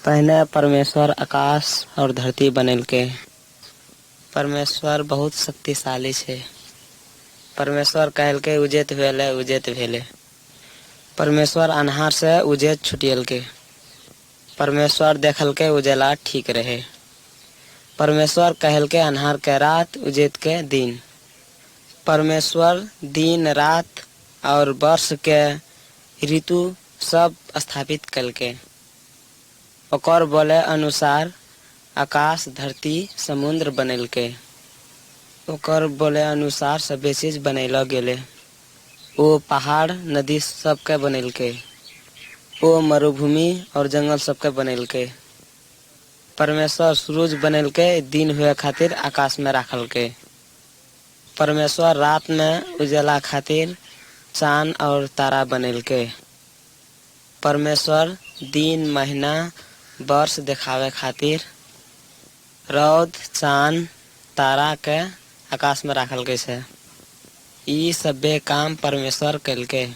पहले परमेश्वर आकाश और धरती बनेलके। परमेश्वर बहुत शक्तिशाली छे। परमेश्वर कहलके उजेत भेले, उजेत भेले। परमेश्वर अन्हार से उजेत छुटियलके। परमेश्वर देखलके उजेला ठीक रहे। परमेश्वर कहलके अन्हार के रात, उजेत के दिन। परमेश्वर दिन रात और वर्ष के ऋतु सब स्थापित कलके। ओकर बोले अनुसार आकाश, धरती, समुद्र बनेलके। ओकर बोले अनुसार सभे चीज बनैलो गेले। वो पहाड़ नदी सबके बनेलके। वो मरुभूमि और जंगल सबके बनेलके। परमेश्वर सूरज बनेलके दिन हुए खातिर आकाश में राखलके। परमेश्वर रात में उजाला खातिर चांद और तारा बनेलके। परमेश्वर दिन महीना वर्ष दिखावे खातिर रौद, चांद, तारा के आकाश में राखलके छे। ई सभे काम परमेश्वर कलके।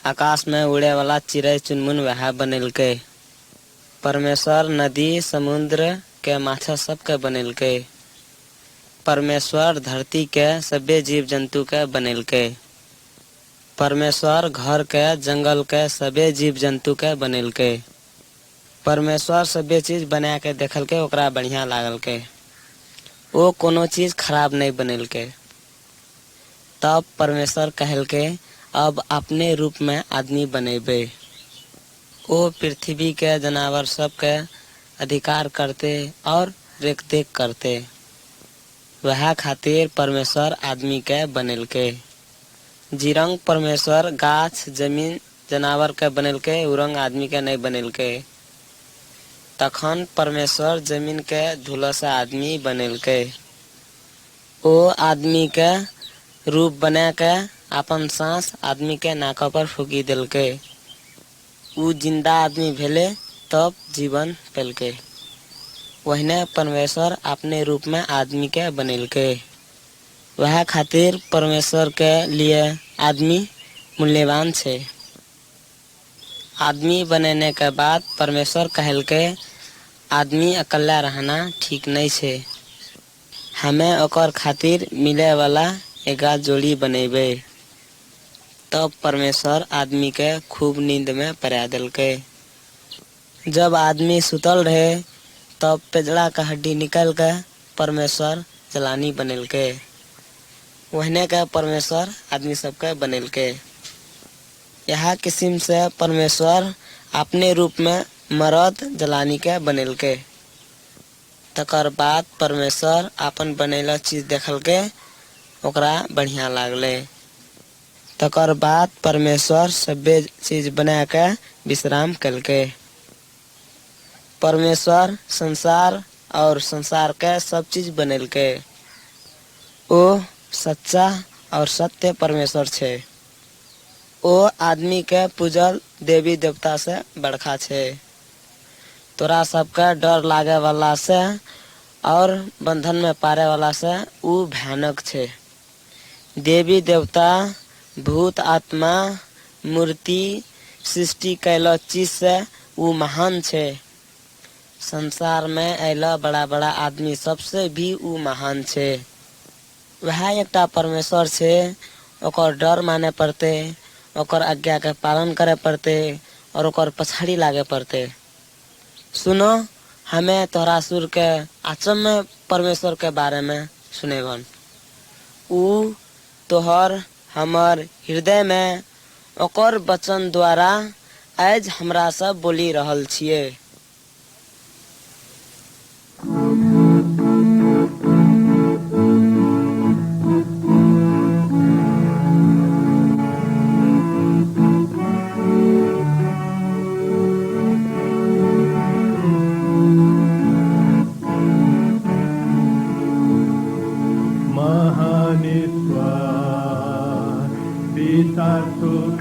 आकाश में उड़े वाला चिड़ै चुनमुन वह बनेलके। परमेश्वर नदी समुद्र के माछा सबके बनेलके। परमेश्वर धरती के सभे जीव जंतु के बनेलके। परमेश्वर घर के जंगल के सभे जीव जंतु के बनेलके। परमेश्वर सभे चीज बना के देखलके, ओकरा बढ़िया लागलके। वो कोनो चीज खराब नहीं बनेलके। तब परमेश्वर कहलके अब अपने रूप में आदमी बनेबे। वो पृथ्वी के जानवर सब के अधिकार करते और रेख करते। वह खातिर परमेश्वर आदमी के बनेलके। जिरंग परमेश्वर गाछ, जमीन, जानवर के बनेलके, उरंग आदमी के नहीं बनेलके। तखन परमेश्वर जमीन के धूला से आदमी बनेलके। वो आदमी के रूप बना के अपन सांस आदमी के नाक पर फूकी दिलके। उ जिंदा आदमी भेले तब जीवन पेलके। वहने परमेश्वर अपने रूप में आदमी के बनेलके। वह खातिर परमेश्वर के लिए आदमी मूल्यवान छे। आदमी बनने के बाद परमेश्वर कहलके आदमी अकेला रहना ठीक नहीं छे। हमें ओकर खातिर मिले वाला एगा जोड़ी बनेबे। तब परमेश्वर आदमी के खूब नींद में परा दिलके। जब आदमी सुतल रहे तब पेजड़ा का हड्डी निकल के परमेश्वर जलानी बनेलके। वहने के परमेश्वर आदमी सबके बनेलके। यह किस्म से परमेश्वर अपने रूप में मर्द जलानी के बनेलके। तकर बाद परमेश्वर अपन बनेला चीज देखलके, ओकरा बढ़िया लागले। तकर बाद परमेश्वर सभे चीज बना के विश्राम कलके। परमेश्वर संसार और संसार के सब चीज बनेलके। ओ सच्चा और सत्य परमेश्वर छे। ओ आदमी के पूजल देवी देवता से बड़का छे। तोरा सबका डर लागे वाला से और बंधन में पारे वाला से उ भयानक छे। देवी देवता, भूत आत्मा, मूर्ति, सृष्टि कैलो चीज से उ महान छे। संसार में ऐला बड़ा बड़ा आदमी सबसे भी उ महान छे। वह एकटा परमेश्वर छे। ओकर डर माने पड़ते, ओकर आज्ञा के पालन करे पड़ते और ओकर पछाड़ी लागे पड़ते। सुनो, हमें तोहरा सुर के आचम में परमेश्वर के बारे में सुनेगन। उ तोहर हमर हृदय में ओकर वचन द्वारा आज हमरा सब बोली रहल छिए।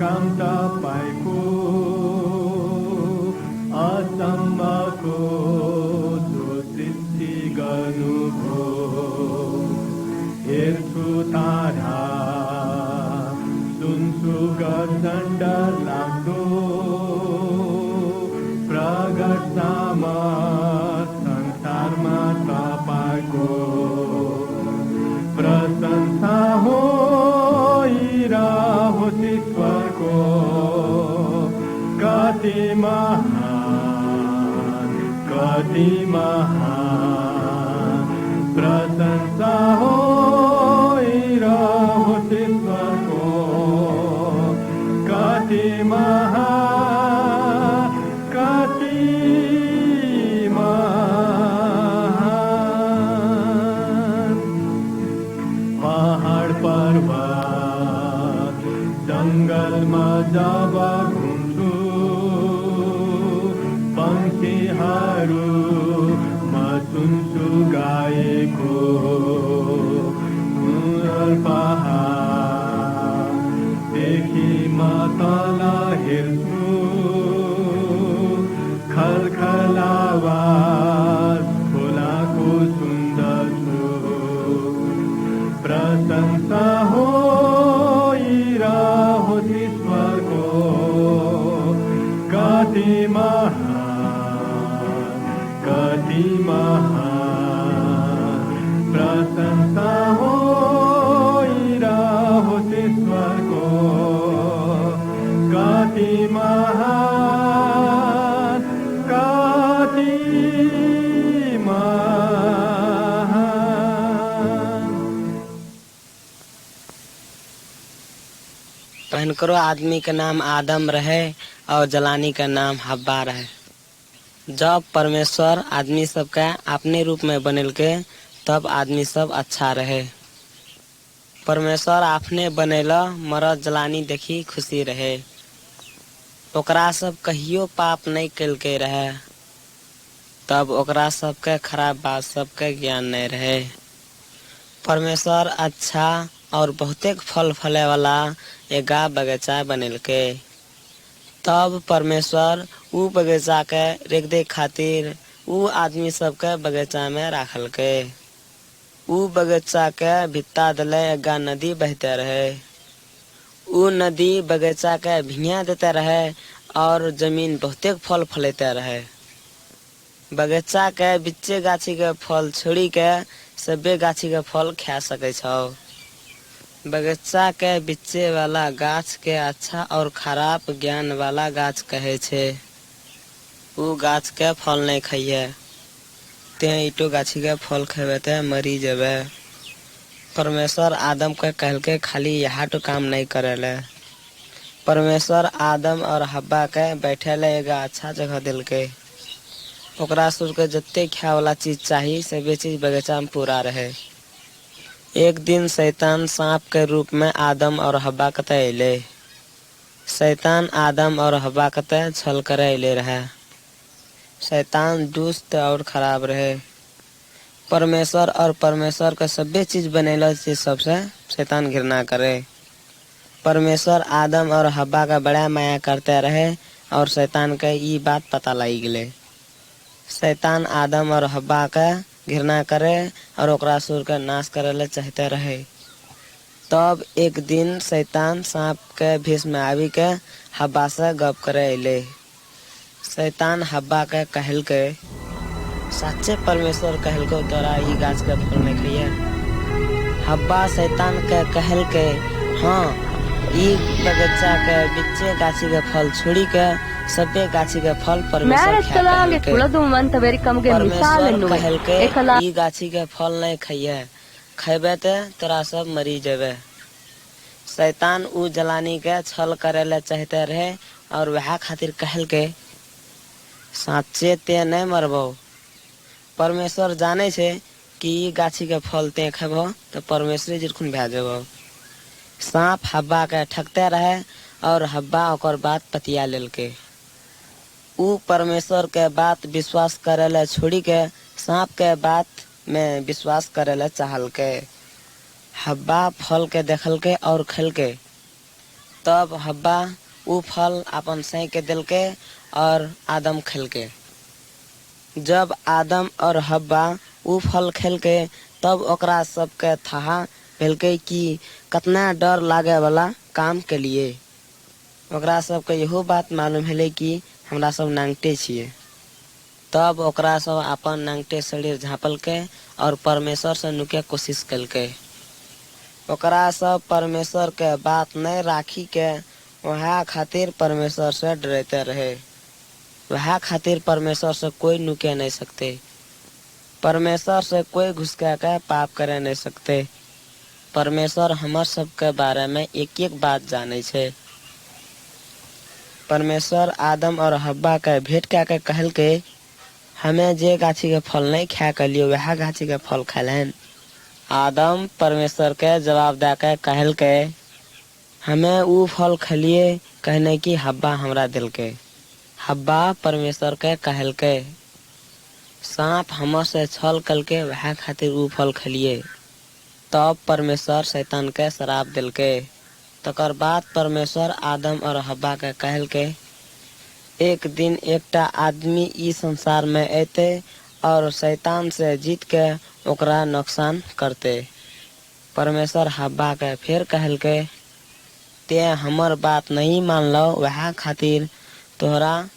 Kam tapaiku asamako susisti ganuko irsu tara sunsu gazanda lagdo pragata कति महान प्रशंसा होइरहोस् ईश्वरको, कति महान, कति महान। पहाड पर्वत जङ्गलमा जब घुम्छु, पंक्षीहरू म सुन्छु गाएको, सुन्दर पहाडदेखि म तल हेर्छु, खलखल आवाज खोलाको सुन्दछु, प्रशंसा होइरहोस् ईश्वरको, कति महान, कति महान प्रशंसा होइरहोस् ईश्वरको, कति महान, कति महान। पहनकरो आदमी का नाम आदम रहे और जलानी का नाम हब्बा रहे। जब परमेश्वर आदमी सबका अपने रूप में बनेल के, तब आदमी सब अच्छा रहे। परमेश्वर अपने बनेला मरद जलानी देखी खुशी रहे। ओकरा सब कहियो पाप नहीं कल के रहे, तब ओकरा सबके खराब बात सबके ज्ञान नहीं रहे। परमेश्वर अच्छा और बहुतेक फल फले वाला एक बगीचा बनेल के, तब परमेश्वर ऊ बगीचा के रेख देख खातिर ऊ आदमी सबके बगीचा में राखल के। ऊ बगीचा के भित्ता दले एक नदी बहते रहे। ऊ नदी बगीचा के भिंगा देते रहे और जमीन बहुतेक फल फलेते रहे। बगीचा के बिच्चे गाछी के फल छोड़ी के सबे गाछी के फल खा सके छो। बगीचा के बिच्चे वाला गाछ के अच्छा और खराब ज्ञान वाला गाछ कहे छे। ऊ गाछ के फल नहीं खाइए, ते इटो गाछी के फल खेबे ते मरी जेबे। परमेश्वर आदम के कहल के खाली यहाँ तो काम नहीं करेले। परमेश्वर आदम और हब्बा के बैठेले एगो अच्छा जगह दिल के। ओकरा सुर के जत्ते खाए वाला चीज चाहिए सबे चीज बगीचा में पूरा रहे। एक दिन शैतान सांप के रूप में आदम और हब्बा कते अले। शैतान आदम और हब्बा कते छल करे अले रहे। शैतान दुष्ट और खराब रहे। परमेश्वर और परमेश्वर का सभी चीज बनेला चीज सबसे शैतान घृणा करे। परमेश्वर आदम और हब्बा का बड़ा माया करते रहे और शैतान के ये बात पता लगी गले। शैतान आदम और हब्बा का घृणा करे और ओकरा सुर के नाश करे चाहते रहे। तब एक दिन शैतान सांप के भेष में आवी के हब्बा से गप करे अले। शैतान हब्बा के कहल के, सच्चे परमेश्वर कहल को तोरा ई गाछ के फल नहीं खाइए। हब्बा शैतान के कहल के, हाँ ई बगीचा के बिच्चे गाछी के फल छोड़ी के सबे गाछी के फल परमेश्वर कहल के ई गाछी के फल नहीं खाइए, खेबे ते तोरा सब मरी जेबे। शैतान ऊ जलानी के छल करे ले चाहते रहे और वह खातिर कहल के, साचे ते नहीं मरबो। परमेश्वर जाने छे कि ई गाछी के फल ते खेबो तो परमेश्वर जिरखुन भे जेबो। सांप हब्बा के ठगते रहे और हब्बा ओकर बात पतिया लेल के। ऊ परमेश्वर के बात विश्वास करे ले छोड़ी के सांप के बात में विश्वास करे ले चाहल के। हब्बा फल के देखल के और खल के। तब हब्बा ऊ फल अपन सही के दिल के और आदम खल के। जब आदम और हब्बा ऊ फल खेल के, तब ओकरा सबके था भेल के कि कितना डर लागे वाला काम के लिए। ओकरा सबके यहो बात मालूम है कि हमरा सब नांगटे छिए। तब ओकरा सब अपन नांगटे शरीर झाँपल के और परमेश्वर से नुके कोशिश कल के। ओकरा सब परमेश्वर के बात नहीं राखी के वहाँ खातिर परमेश्वर से डरते रहे। वह खातिर परमेश्वर से कोई नुके नहीं सकते। परमेश्वर से कोई घुसका के पाप करे नहीं सकते। परमेश्वर हमर सबके बारे में एक एक बात जाने छे। परमेश्वर आदम और हब्बा के भेंट के कहल के हमें जे गाछी के फल नहीं खा के लिए वह गाछी के फल खैलन। आदम परमेश्वर के जवाब दे के कहल के हमें ऊ फल खलिए कहने की हब्बा हमरा दिल के। हब्बा परमेश्वर के कहल के सांप हमर से छल कल के वह खातिर ऊ फल खलिए। तब परमेश्वर शैतान के शराप दिल के। तकर बाद परमेश्वर आदम और हब्बा के कहल के एक दिन एकटा आदमी ई संसार में अते और शैतान से जीत के ओकरा नुकसान करते। परमेश्वर हब्बा के फिर कहल के ते हमर बात नहीं मान लो वह खातिर तोहरा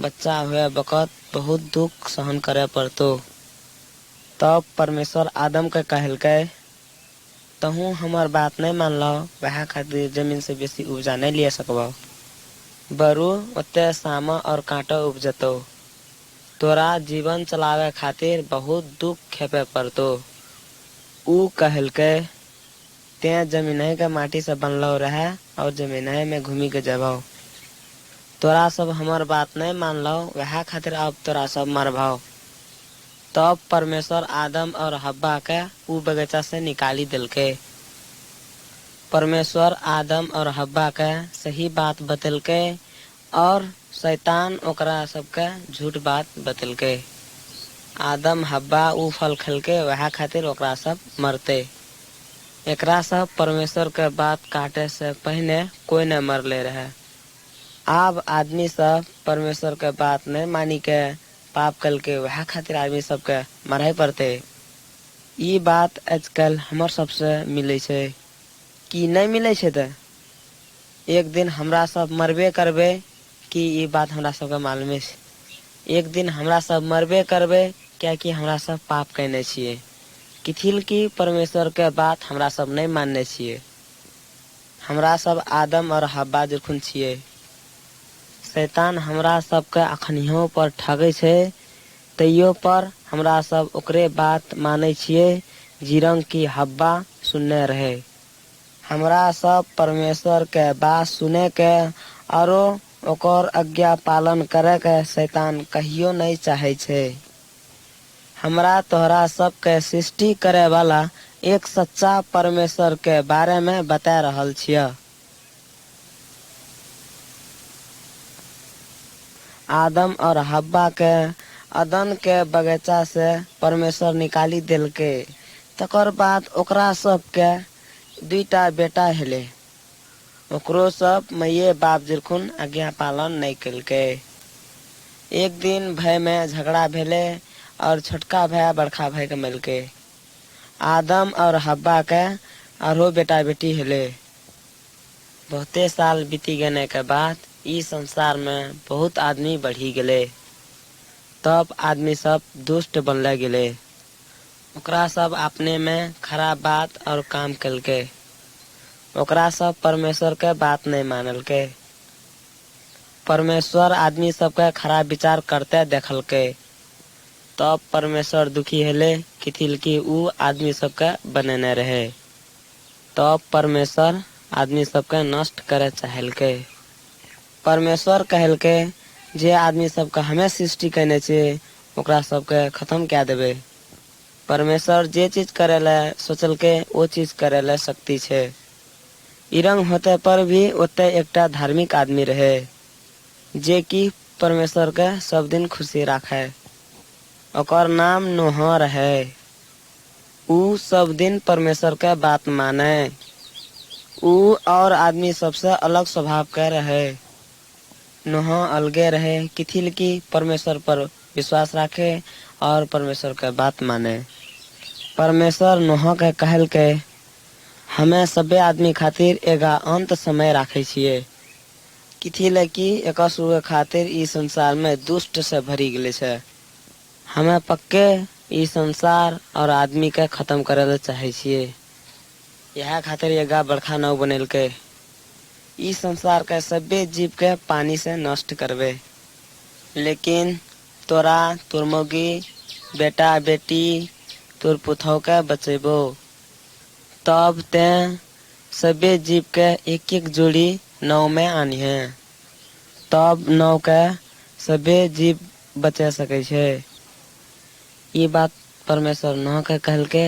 बच्चा हुए वक़्त बहुत दुख सहन करे पड़तो। तब परमेश्वर आदम के कहल के तहु हमर बात नहीं मान लो वह खातिर जमीन से बेसी उपजा नहीं ले सकबो। बरू ओते सामा और कांटा उपजतो। तोरा जीवन चलावे खातिर बहुत दुख खेपे पड़तो। ऊ कहल के ते जमीन के माटी से बनलो रहे और जमीन में घूमी के जबो। तोरा सब हमर बात नहीं मान लो वह खातिर अब तोरा सब मरभाओ। तब परमेश्वर आदम और हब्बा के ऊ बगीचा से निकाली दिल के। परमेश्वर आदम और हब्बा के सही बात बतल के और शैतान ओकरा सबके झूठ बात बतल के। आदम हब्बा ऊ फल खल के वह खातिर ओकरा सब मरते। एकरा सब परमेश्वर के बात काटे से पहले कोई न मरले रहे। अब आदमी सब परमेश्वर के बात नहीं मानी के पाप कल के वह खातिर आदमी सबके मराई पड़ते। ई बात आजकल हमर सबसे मिले छे कि नहीं मिले छे। तो एक दिन हमरा सब मरबे करबे कि ई बात हमरा सबके मालूम है। एक दिन हमरा सब मरबे करबे क्या कि हमरा सब पाप करने छिए। किथिल की परमेश्वर के बात हमरा सब नहीं मानने छिए। हमरा सब आदम और हब्बा जखन छिए। शैतान हमरा सबके अखनियों पर ठगे छे तैयो पर हमरा सब ओकरे बात माने छिए जिरंग की हब्बा सुनने रहे। हमरा सब परमेश्वर के बात सुने के औरो ओकर आज्ञा पालन करे के शैतान कहियो नहीं चाहे छे। हमरा तोहरा सब के सृष्टि करे वाला एक सच्चा परमेश्वर के बारे में बता रहल छिया। आदम और हब्बा के अदन के बगीचा से परमेश्वर निकाली दिल के। तकर बाद ओकरा सब के दुईटा बेटा हेले। ओकरो सब मैये बाप जिरखुन आज्ञा पालन नहीं कल के। एक दिन भाई में झगड़ा भेले और छोटका भाई बड़का भाई के मिल के। आदम और हब्बा के आरो बेटा बेटी हेले। बहुते साल बीती गने के बाद इस संसार में बहुत आदमी बढ़ी गले। तब आदमी सब दुष्ट बनले गेले। ओकरा सब अपने में खराब बात और काम कल के। ओकरा सब परमेश्वर के बात नहीं मानल के। परमेश्वर आदमी सबके खराब विचार करते देखल के। तब परमेश्वर दुखी हेले किथिल की ऊ आदमी सबके बनेने रहे। तब परमेश्वर आदमी सबके नष्ट करे चाहल के। परमेश्वर कहल के जे आदमी सबके हमें सृष्टि करने छे ओकरा सबके खत्म क्या देवे। परमेश्वर जे चीज करेला सोचल के वो चीज करेला शक्ति छे। इरंग होते पर भी ओते एकटा धार्मिक आदमी रहे जे कि परमेश्वर के सब दिन खुशी राखे। ओकर नाम नोह रहे। ऊ सब दिन परमेश्वर के बात माने। ऊ और आदमी सबसे अलग स्वभाव के रहे। नोह अलगे रहे किथिल की परमेश्वर पर विश्वास रखे और परमेश्वर के बात माने। परमेश्वर नोह के कहल के हमें सबे आदमी खातिर एगा अंत समय राखे छिए। किथिल की एक खातिर इस संसार में दुष्ट से भरी गले छे। हमें पक्के इस संसार और आदमी के खत्म करे चाहे छिए। यह खातिर एगा बड़का नाव बनेल के इस संसार के सभी जीव के पानी से नष्ट करबे। लेकिन तोरा तोर मौगी बेटा बेटी तोर पुतौ के बचेबो। तब ते सबे जीव के एक एक जोड़ी नाव में आनिहे, तब नाव के सबे जीव बचे सकै छै। ई बात परमेश्वर नोह के कहलके।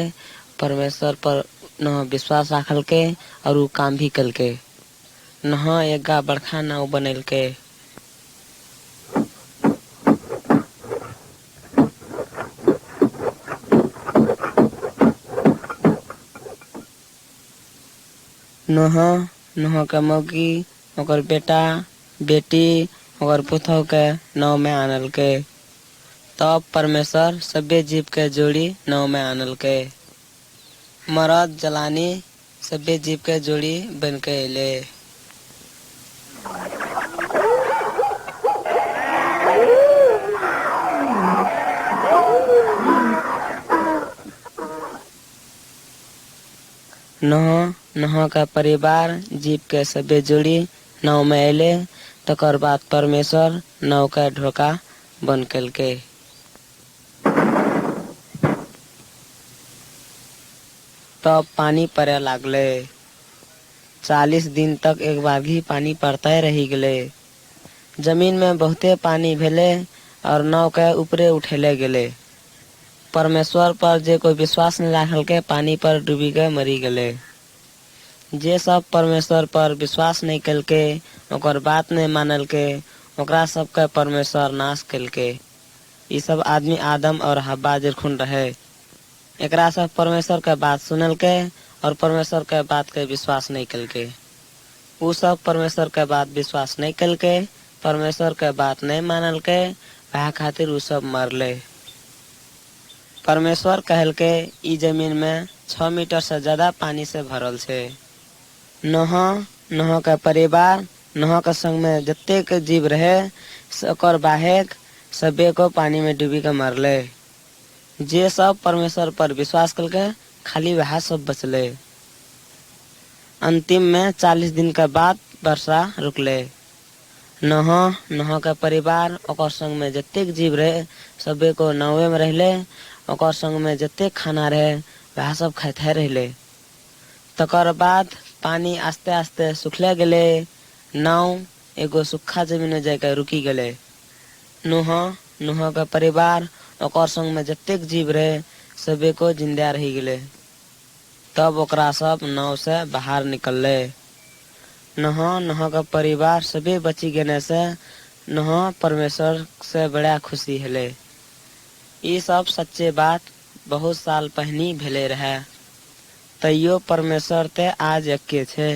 परमेश्वर पर नोह विश्वास राखलके और उ काम भी कलके। नोह एक बड़का नाव बनैलके। नोह के मौगी ओकर बेटा बेटी ओकर पुतौ के नाव में आनलके। तब परमेश्वर सबे जीव के जोड़ी नाव में आनलके। मरद जलानी सबे जीव के जोड़ी बन के अइले। नोह का परिवार जीव के सबे जोड़ी नाव में अइले। तकर बाद परमेश्वर नाव का ढोका बंद कलके। तब पानी पड़े लागले। 40 दिन तक एक बार भी पानी पड़ते रही गले। जमीन में बहुते पानी भेले और नाव के ऊपरे उठेले गेले। परमेश्वर पर जे कोई विश्वास नहीं राखल के पानी पर डूबी के मरी गले। जे सब परमेश्वर पर विश्वास नहीं कलके, ओकर बात नहीं मानल के, ओकरा सबके परमेश्वर नाश कलके। ये सब आदमी आदम और हव्वा जिरखुन रहे। एकरा सब परमेश्वर के बात सुनल के और परमेश्वर के बात के विश्वास नहीं कलके। उ सब परमेश्वर के बात विश्वास नहीं कलके, परमेश्वर के बात नहीं मानल के, वह खातिर उ सब मरले। परमेश्वर कहल के ई जमीन में 6 मीटर से ज्यादा पानी से भरल छे। नोह का परिवार नोह के संग में जत्ते जीव रहे ओकर बाहेक सबे को पानी में डूबी के मरले। जे सब परमेश्वर पर विश्वास करके खाली वह सब बचले। अंतिम में 40 दिन के बाद वर्षा रुकले। नोह का परिवार ओकर संग में जत्ते जीव रहे सबे को नावे में रहले। ओकर संग में जत्ते खाना रहे वह सब खाते रहले। तकर बाद पानी आस्ते आस्ते सुखले गेले। नाव एगो सूखा जमीन में जाकर रुकी गले। नोह का परिवार ओकर संग में जत्ते जीव रहे सबे को जिंदा रही गले। तब ओकरा सब नाव से बाहर निकलले। नोह का परिवार सबे बची गने से नोह परमेश्वर से बड़ा खुशी हले। ये सब सच्चे बात बहुत साल पहनी भेले रहे। तैयो परमेश्वर ते आज एके छे।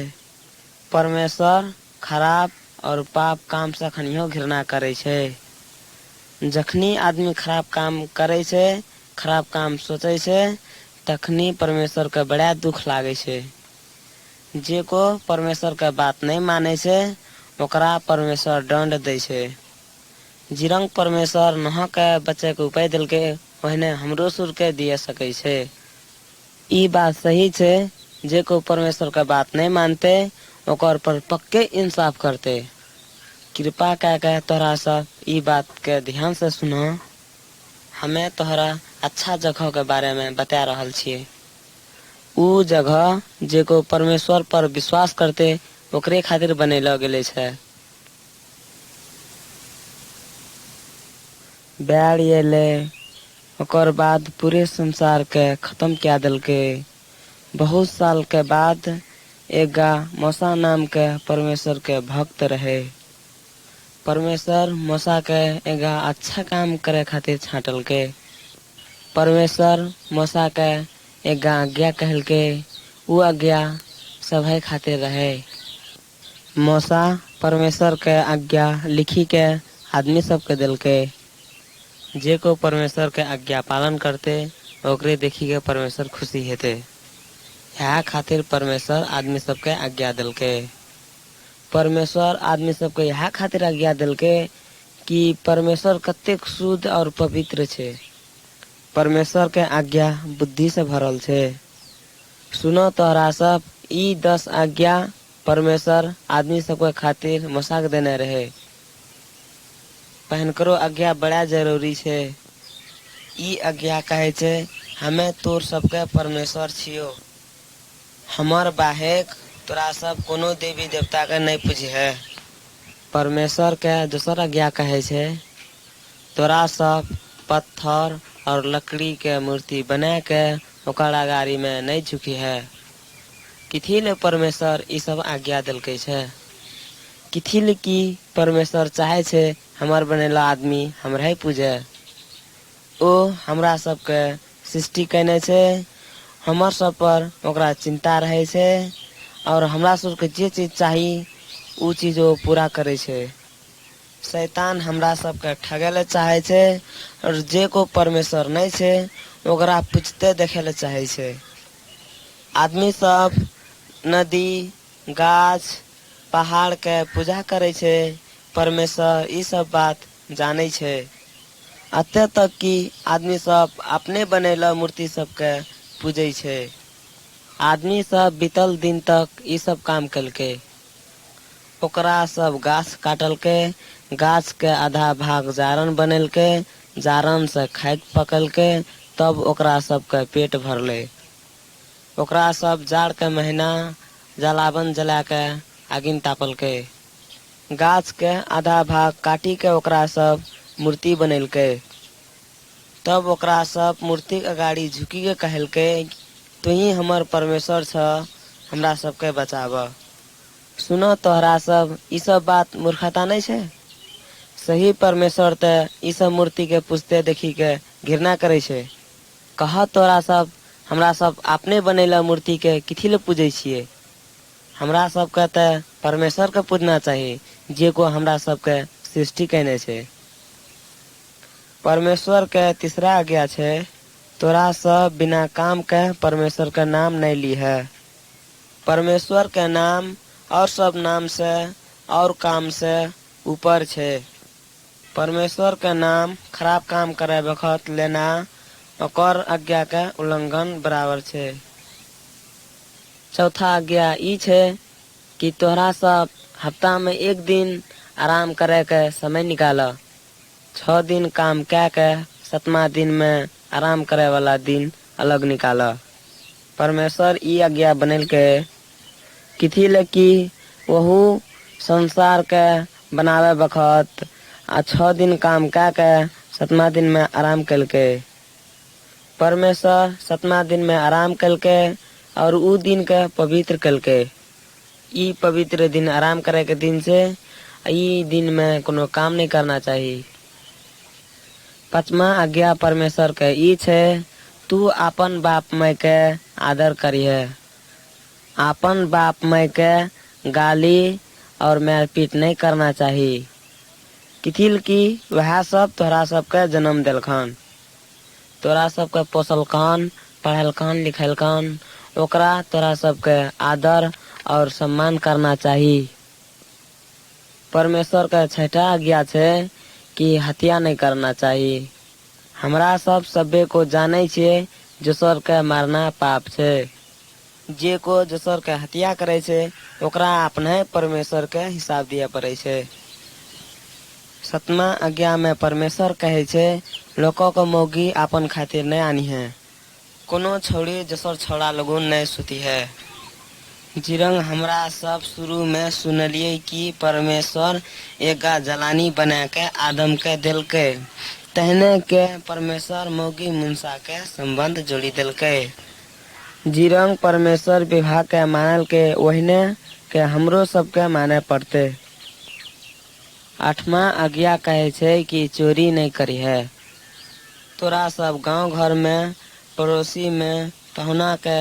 परमेश्वर खराब और पाप काम से खनियो घृणा करे छे। जखनी आदमी खराब काम करे छे, खराब काम सोचे छे, तखनी परमेश्वर के बड़ा दुख लागे छे। जे को परमेश्वर के बात नहीं माने छे ओकरा परमेश्वर दंड दे छे। जिरंग परमेश्वर नोह के बच्चे के उपाय दिल के ओहने हमरो सुर के दिए सके छे। ई बात सही छे। जे को परमेश्वर के बात नहीं मानते ओकर पर पक्के इंसाफ करते। कृपा करके तोहरा सब ई बात के ध्यान से सुनो। हमें तोहरा अच्छा जगह के बारे में बता रहल छिए। उ जगह जे को परमेश्वर पर विश्वास करते ओकरे खातिर बनेलो गेले छे। बाढ़ एले ओकर बाद पूरे संसार के खत्म क्या दिल के। बहुत साल के बाद एगा मूसा नाम के परमेश्वर के भक्त रहे। परमेश्वर मूसा के एगा अच्छा काम करे खातिर छाटल के। परमेश्वर मूसा के एगा आज्ञा कहल के। उ आज्ञा सभे खातिर रहे। मूसा परमेश्वर के आज्ञा लिखी के आदमी सब के दिल के। जे को परमेश्वर के आज्ञा पालन करते ओकरे देखी के परमेश्वर खुशी हेते। यहाँ खातिर परमेश्वर आदमी सबके आज्ञा दिल के। परमेश्वर आदमी सबके यहाँ खातिर आज्ञा दिल के कि परमेश्वर कतेक शुद्ध और पवित्र छे। परमेश्वर के आज्ञा बुद्धि से भरल छे। सुनो तोहरा सब ई 10 आज्ञा परमेश्वर आदमी सबके खातिर मूसा के देने रहे। पहनकरो आज्ञा बड़ा जरूरी छे। ई आज्ञा कहे छे हमें तोर सबके परमेश्वर छियो। हमर बाहेक तोरा सब कोनो देवी देवता के नहीं पूजिहे। परमेश्वर के दूसर आज्ञा कहे छे तोरा सब पत्थर और लकड़ी के मूर्ति बना के ओकर अगाड़ी में नहीं झुकी है। किथी ले परमेश्वर ई सब आज्ञा दिलके छे? किथी ले की परमेश्वर चाहे छे हमर बनेला आदमी हमरा ही पूजे। ओ हमरा सबके सृष्टि कैने छे, हमर सब पर ओकरा चिंता रहे छे और हमरा सबके जे चीज चाही उ चीज वो पूरा करे छे। शैतान हमरा सबके ठगेले चाहे छे और जे को परमेश्वर नहीं छे ओकरा पूजते देखेले चाहे छे। आदमी सब नदी गाछ पहाड़ के पूजा करे छे, परमेश्वर ई सब बात जाने छे। अते तक कि आदमी सब अपने बनेला मूर्ति सबके पूजे छे। आदमी सब बीतल दिन तक ई सब काम कलके। ओकरा सब गाछ काटलके, गाछ के आधा भाग जारन बनेलके, जारन से खाद पकलके, तब ओकरा सबके पेट भरले। ओकरा सब जाड़ के महीना जलावन जला के आगिन तापलके। गाछ के आधा भाग काटी के ओकरा सब मूर्ति बनेलके। तब ओकरा सब मूर्ति के अगाड़ी झुकी के कहलके तू ही हमर परमेश्वर छ, हमरा सबके बचाव। सुनो तोहरा सब ई सब बात मूर्खता नहीं छे। सही परमेश्वर ते ई सब मूर्ति के पूजते देखी के घृणा करे छे। कह तोरा सब हमरा सब अपने बनेला मूर्ति के किथी ले पूजे छिए? हमरा सब के ते परमेश्वर के पूजना चाहिए जे को हमरा सब के सृष्टि कैने छे। परमेश्वर के तीसरा आज्ञा छे तोरा सब बिना काम के परमेश्वर का नाम नहीं ली है। परमेश्वर के नाम और सब नाम से और काम से ऊपर छे। परमेश्वर के नाम खराब काम करे वक्त लेना ओकर आज्ञा के उल्लंघन बराबर छे। चौथा आज्ञा ई छे कि तोहरा सब हफ्ता में एक दिन आराम करे के समय निकाल। 6 दिन काम क्या के 7वां दिन में आराम करे वाला दिन अलग निकाल। परमेश्वर ई आज्ञा बनल के किथी ले कि वहु संसार के बनावे वक्त 6 दिन काम क्या के 7वां दिन में आराम कलके। परमेश्वर 7वां दिन में आराम कलके और उ दिन के पवित्र कलके। ई पवित्र दिन आराम करे के दिन से ई दिन में कोनो काम नहीं करना चाहिए। 5वां आज्ञा परमेश्वर के ई छे तू अपन बाप माय के आदर करिहे। अपन बाप माय के गाली और मारपीट नहीं करना चाहिए। किथिल की वह सब तोरा सबके जन्म दिलखन, तोरा सबके पोसलखन, पढ़लखन लिखलखन, ओकरा तोरा सबके आदर और सम्मान करना चाहिए। परमेश्वर का 6ठा आज्ञा छे कि हत्या नहीं करना चाहिए। हमरा सब सभे को जाने छे दूसर के मारना पाप छे। जे को दूसर के हत्या करे छे ओकरा अपने परमेश्वर के हिसाब दिया पड़े छे। 7वां आज्ञा में परमेश्वर कहे छे लोगों को मौगी अपन खातिर नहीं आनी है। कोनो छोड़ी दूसर छोड़ा लोगों नहीं सुती है। जिरंग हमरा सब शुरू में सुनलिए कि परमेश्वर एक जलानी बना के आदम के दिल के, तहने के परमेश्वर मौगी मुंसा के संबंध जोड़ी दिल के। जिरंग परमेश्वर विवाह के मानल के वहीने के हमरो सबके माने पड़ते। 8वां आज्ञा कहे छे कि चोरी नहीं करी है। तोरा सब गांव घर में पड़ोसी में पहुना के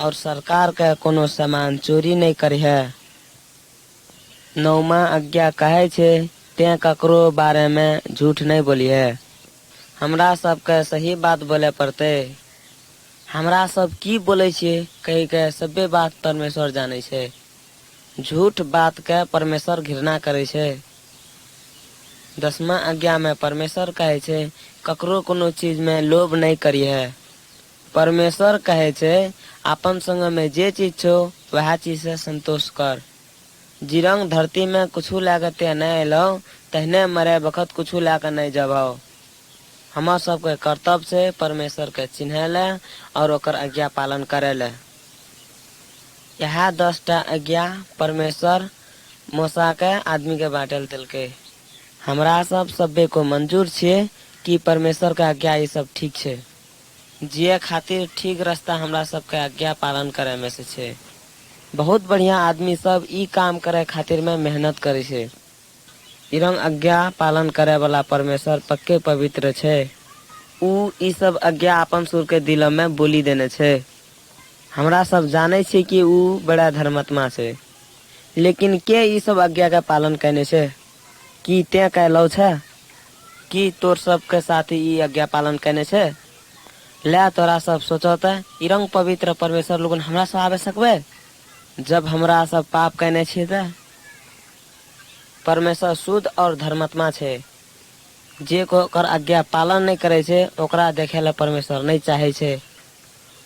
और सरकार के कोनो सामान चोरी नहीं करी है। 9वां आज्ञा कहे छे ते ककरो बारे में झूठ नहीं बोली है। हमरा सबके सही बात बोले पड़ते। हमरा सब की बोले छे कही के सबे बात परमेश्वर जाने छे। झूठ बात के परमेश्वर घृणा करे छे। 10वां आज्ञा में परमेश्वर कहे छे ककरो कोनो चीज में लोभ नहीं करी है। परमेश्वर कहे छे अपन संग में जे चीज छो वह चीज से संतोष कर। जिरंग धरती में कुछ लागते नहीं लो तहने मरे बखत कुछ लाकर नहीं जब हमार सबके कर्तव्य से परमेश्वर के चिन्हे ले और ओकर आज्ञा पालन करे ले। यह 10टा आज्ञा परमेश्वर मूसा के आदमी के बांटल दिलके। हमरा सब सभ्य को मंजूर छे कि परमेश्वर के आज्ञा ये सब ठीक छे। जिए खातिर ठीक रास्ता हमरा सबके आज्ञा पालन करे में से छे। बहुत बढ़िया आदमी सब ई काम करे खातिर में मेहनत करे छे। इरंग आज्ञा पालन करे वाला परमेश्वर पक्के पवित्र छे। ऊ ई सब आज्ञा अपन सुर के दिल में बोली देने छे। हमरा सब जाने छे कि ऊ बड़ा धर्मात्मा छे, लेकिन के ई सब आज्ञा का पालन करने छे? कि ते कहलो छे कि तोर सबके साथ ई आज्ञा पालन करने छे? ले तोरा सब सोचते इरंग पवित्र परमेश्वर लोगन हमरा सब आवे सकबे जब हमरा सब पाप करने छे? त परमेश्वर शुद्ध और धर्मात्मा छे। जे को ओकर आज्ञा पालन नहीं करे छे ओकरा देखे ला परमेश्वर नहीं चाहे छे।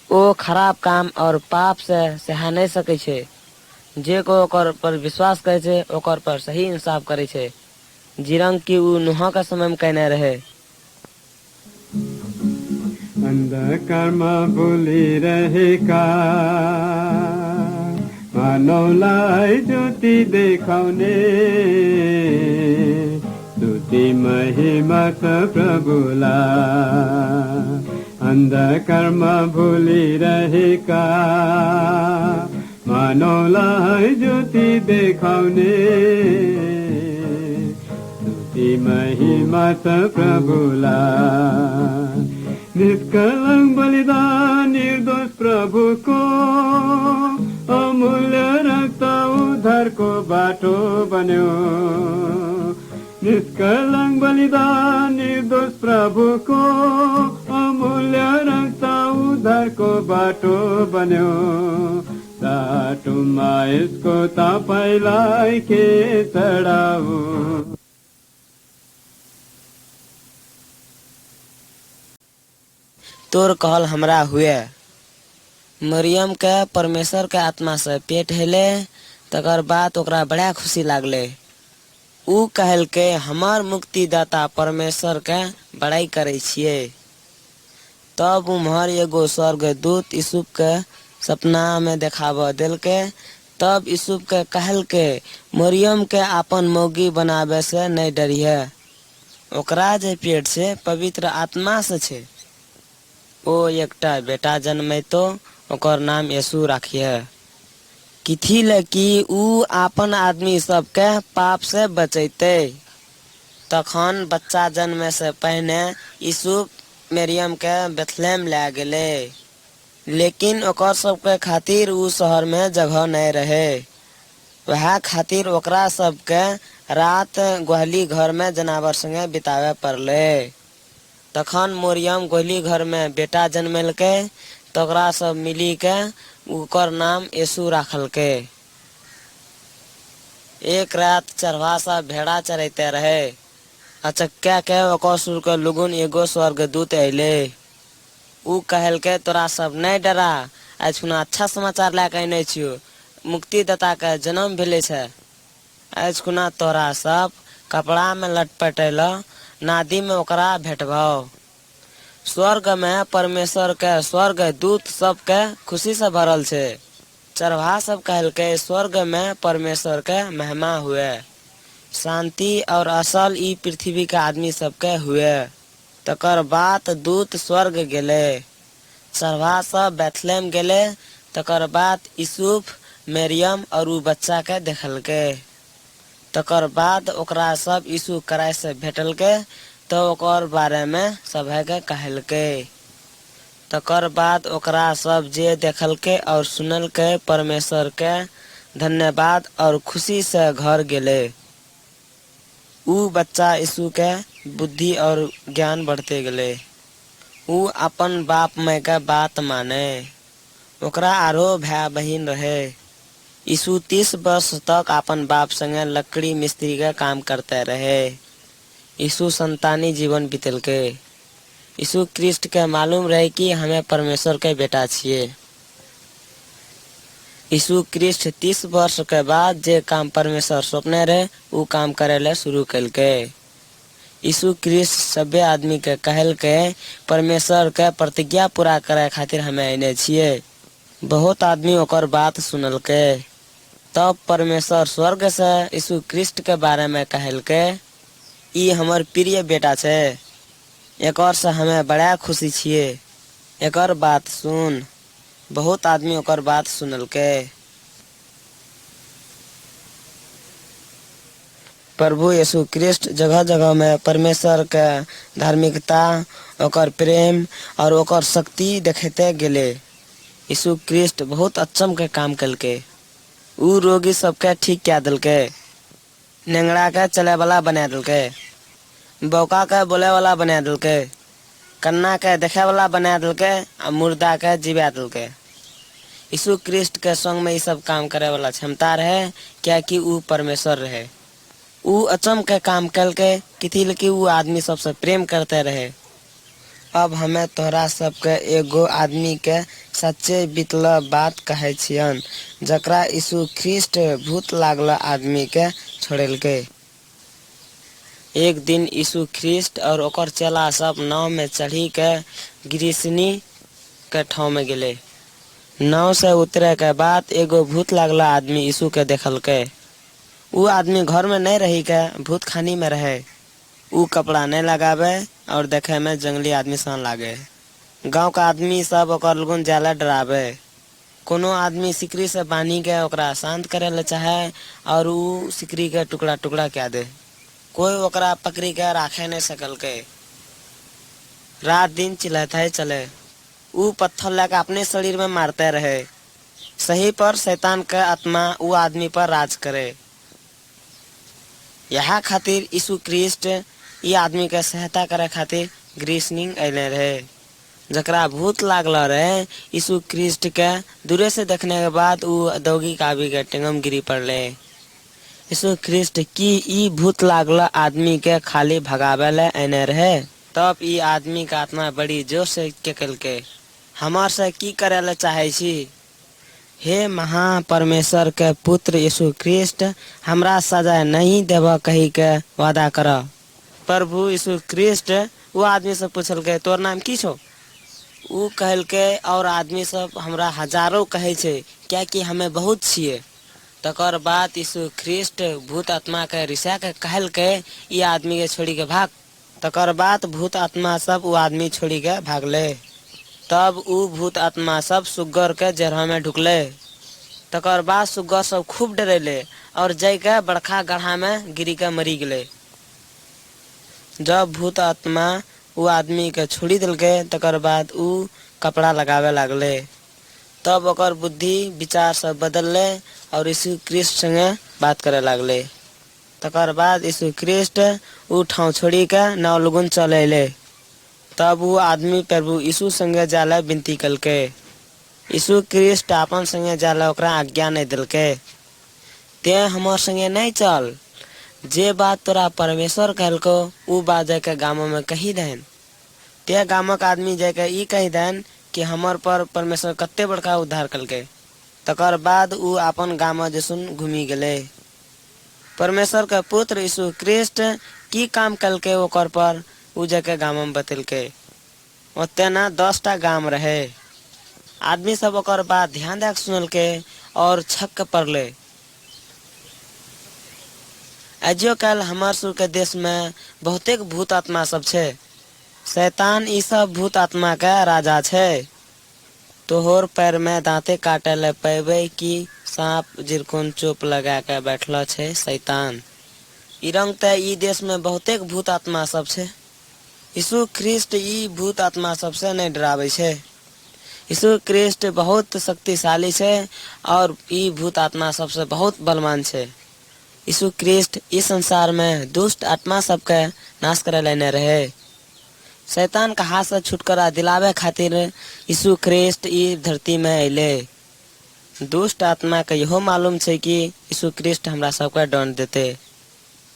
ओ खराब काम और पाप से सहा नहीं सके छे। जे को ओकर पर विश्वास करे छे ओकर पर सही इंसाफ करे छे, जिरंग की ऊ नूह का समय में कहने रहे। अंधकारमा भूली रहेका मानवलाई ज्योति देखाउने स्तुति महिमा छ प्रभुलाई। अंधकारमा भूली रहेका मानवलाई ज्योति देखाउने स्तुति महिमा छ प्रभुलाई। निष्कलंक बलिदान निर्दोष प्रभुको अमूल्य रक्त उद्धारको बाटो बन्यो। निष्कलंक बलिदान निर्दोष प्रभुको अमूल्य रक्त उद्धारको बाटो बन्यो। साटुमा यसको तपाईलाई के चढाऊ। तोर कहल हमरा हुए। मरियम के परमेश्वर के आत्मा से पेट हेले, तकर बाद ओकरा बड़ा खुशी लागले। ऊ कहल के हमार मुक्तिदाता परमेश्वर के बड़ाई करे छिए। तब उम्हर एगो स्वर्गदूत यूसुफ के सपना में देखाव दिल के। तब यूसुफ के कहल के मरियम के आपन मौगी बनावे से नहीं डरिए। ओकरा जे पेट से पवित्र आत्मा से छे। ओ एकटा बेटा जन्मे तो ओकर नाम यीशु राखिए। किथी ले कि ऊ आपन आदमी सबके पाप से बचैते। तखन बच्चा जन्मे से पहले यूसुफ मरियम के बेथलेहम ले गेले, लेकिन ओकर सबके खातिर ऊ शहर में जगह नहीं रहे। वह खातिर ओकरा सबके रात गोहली घर में जनावर संगे बितावे पड़ले। तखन मरियम गोहली घर में बेटा जन्मेल के, तो ओकरा सब मिली के ओकर नाम यीशु राखल के। एक रात चरवा सब भेड़ा चरते रहे। अचक्या के ओकर सुर के लुगुन एगो स्वर्गदूत अइले। ऊ कहल के तोरा सब नहीं डरा, आज खुना अच्छा समाचार लेके आने छियो। मुक्तिदाता के जन्म भेले छे। आज खुना तोरा सब कपड़ा में लटपटेल नादी में ओकरा भेटभाव। स्वर्ग में परमेश्वर के स्वर्ग दूत सबके खुशी से भरल छे। चरवाहा सब कहल के स्वर्ग में परमेश्वर के महिमा हुए। शांति और असल ई पृथ्वी के आदमी सबके हुए। तकर बाद दूत स्वर्ग गेले। चरवाहा सब बेथलेहम गेले। तकर बाद यूसुफ मरियम और ऊ बच्चा के देखल के। तकर बाद ओकरा सब यीशु क्राइस्ट से भेटल के, तो ओकर बारे में सभे के कहल के। तकर बाद ओकरा सब जे देखल के और सुनल के परमेश्वर के धन्यवाद और खुशी से घर गेले। ऊ बच्चा यीशु के बुद्धि और ज्ञान बढ़ते गेले। ऊ अपन बाप माय के बात माने। ओकरा आरो भाई बहन रहे। यीशु 30 वर्ष तक अपन बाप संगे लकड़ी मिस्त्री का काम करते रहे। यीशु संतानी जीवन बीतल के। यीशु क्रिस्ट के मालूम रहे कि हमें परमेश्वर के बेटा छिए। यीशु ख्रिस्ट 30 वर्ष के बाद जे काम परमेश्वर सौंपने रहे उ काम करे ले शुरू कलके। यीशु ख्रिस्ट सभे आदमी के कहल के परमेश्वर के प्रतिज्ञा पूरा करे खातिर हमें आने छिए। बहुत आदमी ओकर बात सुनल के। तब परमेश्वर स्वर्ग से यीशु ख्रिस्ट के बारे में कहल के ई हमर प्रिय बेटा छे, एकर से हमें बड़ा खुशी छिए, एकर बात सुन। बहुत आदमी ओकर बात सुनल के। प्रभु यीशु ख्रिस्ट जगह जगह में परमेश्वर के धार्मिकता, ओकर प्रेम और ओकर शक्ति देखते गेले। यीशु ख्रिस्ट बहुत अचम के काम कलके। उ रोगी सबके ठीक क्या दिलके, नेंगड़ा के चले वाला बना दिलके, बौका के बोले वाला बना दिलके, कन्ना के देखे वाला बना दिलके और मुर्दा के जिबा दिलके। यीशु ख्रिस्ट के संग में ये सब काम करे वाला क्षमता रहे, क्या कि उ परमेश्वर रहे। उ अचम के काम कलके किथिल कि उ आदमी सबसे प्रेम करते रहे। अब हमें तोहरा सबके एगो आदमी के सच्चे बीतला बात कहे छियन, जकरा यीशु ख्रिस्ट भूत लागला आदमी के छोड़ेलके। एक दिन यीशु ख्रिस्ट और ओकर चेला सब नाव में चढ़ी के गिरिसनी के ठाव में गेले। नाव से उतरे के बाद एगो भूत लागला आदमी यीशु के देखलके। उ आदमी घर में नहीं रही के भूत खानी में रहे। उ कपड़ा नहीं लगावे और देखे में जंगली आदमी सन लागे। गांव का आदमी सब ओकर लोगन ज्यादा डरावे। कोनो आदमी सिकरी से बानी के ओकरा शांत करे ले चाहे और उ सिकरी के टुकड़ा टुकड़ा क्या दे। कोई ओकरा पकड़ी के राखे नहीं सकल के। रात दिन चिल्लाते चले। उ पत्थर लेके अपने शरीर में मारते रहे। सही पर शैतान का आत्मा उ आदमी पर राज करे। यहाँ खातिर यीशु ख्रिस्ट ये आदमी के सहायता करे खातिर ग्रीसनिंग अले रहे। जकरा भूत लागला रहे यीशु ख्रिस्ट के दूरे से देखने के बाद उ दौगी काबी के टेंगम गिरी पड़ले। यीशु ख्रिस्ट की ई भूत लागला आदमी के खाली भगावे ले आने रहे। तब ई आदमी का आत्मा बड़ी जोर से केकल के हमार से की करे ले चाहे छी। हे महा परमेश्वर के पुत्र यीशु ख्रिस्ट, हमरा सजा नहीं देवा कही के वादा कर। प्रभु यीशु ख्रिस्ट वो आदमी से पूछल के तोर नाम की छो। उ कहल के और आदमी सब हमरा हजारों कहे छे, क्या कि हमें बहुत छिए। तकर बाद यीशु ख्रिस्ट भूत आत्मा के रिसा के कहल के ये आदमी के छोड़ी के भाग। तकर बाद भूत आत्मा सब वो आदमी छोड़ी के भागले। तब उ भूत आत्मा सब सुग्गर के जरह में ढुकले। तकर बाद सुग्गर सब खूब डरेले और जय के बड़खा गड्ढा में गिरी के मरी गले। जब भूत आत्मा उ आदमी के छोड़ी दिलके तकर बाद उ कपड़ा लगावे लागले। तब ओकर बुद्धि विचार सब बदलले और यीशु ख्रिस्ट संगे बात करे लागले। तकर बाद यीशु ख्रिस्ट उ ठाव छोड़ी के नौ लोगन चले अले। तब वो आदमी प्रभु यीशु संगे जाला विनती कलके। यीशु ख्रिस्ट अपन संगे जाला ओकरा आज्ञा नहीं दिलके। ते हमार संगे नहीं चल, जे बात तोरा परमेश्वर कहलको उ बात जाके गाँव में कही देन। ते गाँवक आदमी जाके ई कही देन कि हमार पर परमेश्वर कत्ते बड़का उद्धार कलके। तकर बाद उ अपन गाँव जैसन घूमी गले। परमेश्वर का पुत्र यीशु ख्रिस्ट की काम कलके ओकर पर उ जाके गाँव में बतलके। ओते ना 10टा गाँव रहे। आदमी सब ओकर बात ध्यान दे सुनल के और छक पड़ले। अजियो कल हमार सुर के देश में बहुतेक भूत आत्मा सब छे। शैतान ई सब भूत आत्मा का राजा छे। तोहर पैर में दांते काटे ले पेबे कि सांप जिरकुन चुप लगा के बैठलो छे शैतान। ई रंग ते ई देश में बहुतेक भूत आत्मा सब छे। यीशु ख्रिस्ट ई भूत आत्मा सबसे नहीं डरावे छे। यीशु ख्रिस्ट बहुत शक्तिशाली छे और ई भूत आत्मा सबसे बहुत बलवान छे। यीशु ख्रिस्ट इस संसार में दुष्ट आत्मा सबके नाश करे लेने रहे। शैतान का हाथ से छुटकारा दिलावे खातिर यीशु ख्रिस्ट ई धरती में अले। दुष्ट आत्मा के यहो मालूम छे कि यीशु ख्रिस्ट हमरा सबके दंड देते,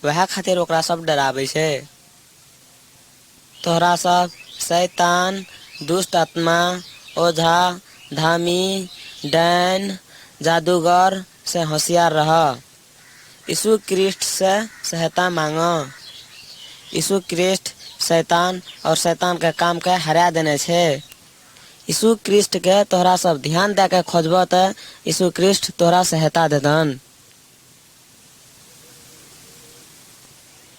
वह खातिर ओकरा सब डरावे छे। तोहरा सब शैतान, दुष्ट आत्मा, ओझा, धामी, डैन, जादूगर से होशियार रह। यीशु क्रिस्ट से सहायता मांगो। यीशु क्रिस्ट शैतान और शैतान के काम के हरा देने छे। यीशु क्रिस्ट के तोहरा सब ध्यान दे के खोजबो त यीशु क्रिस्ट तोहरा सहायता देतन।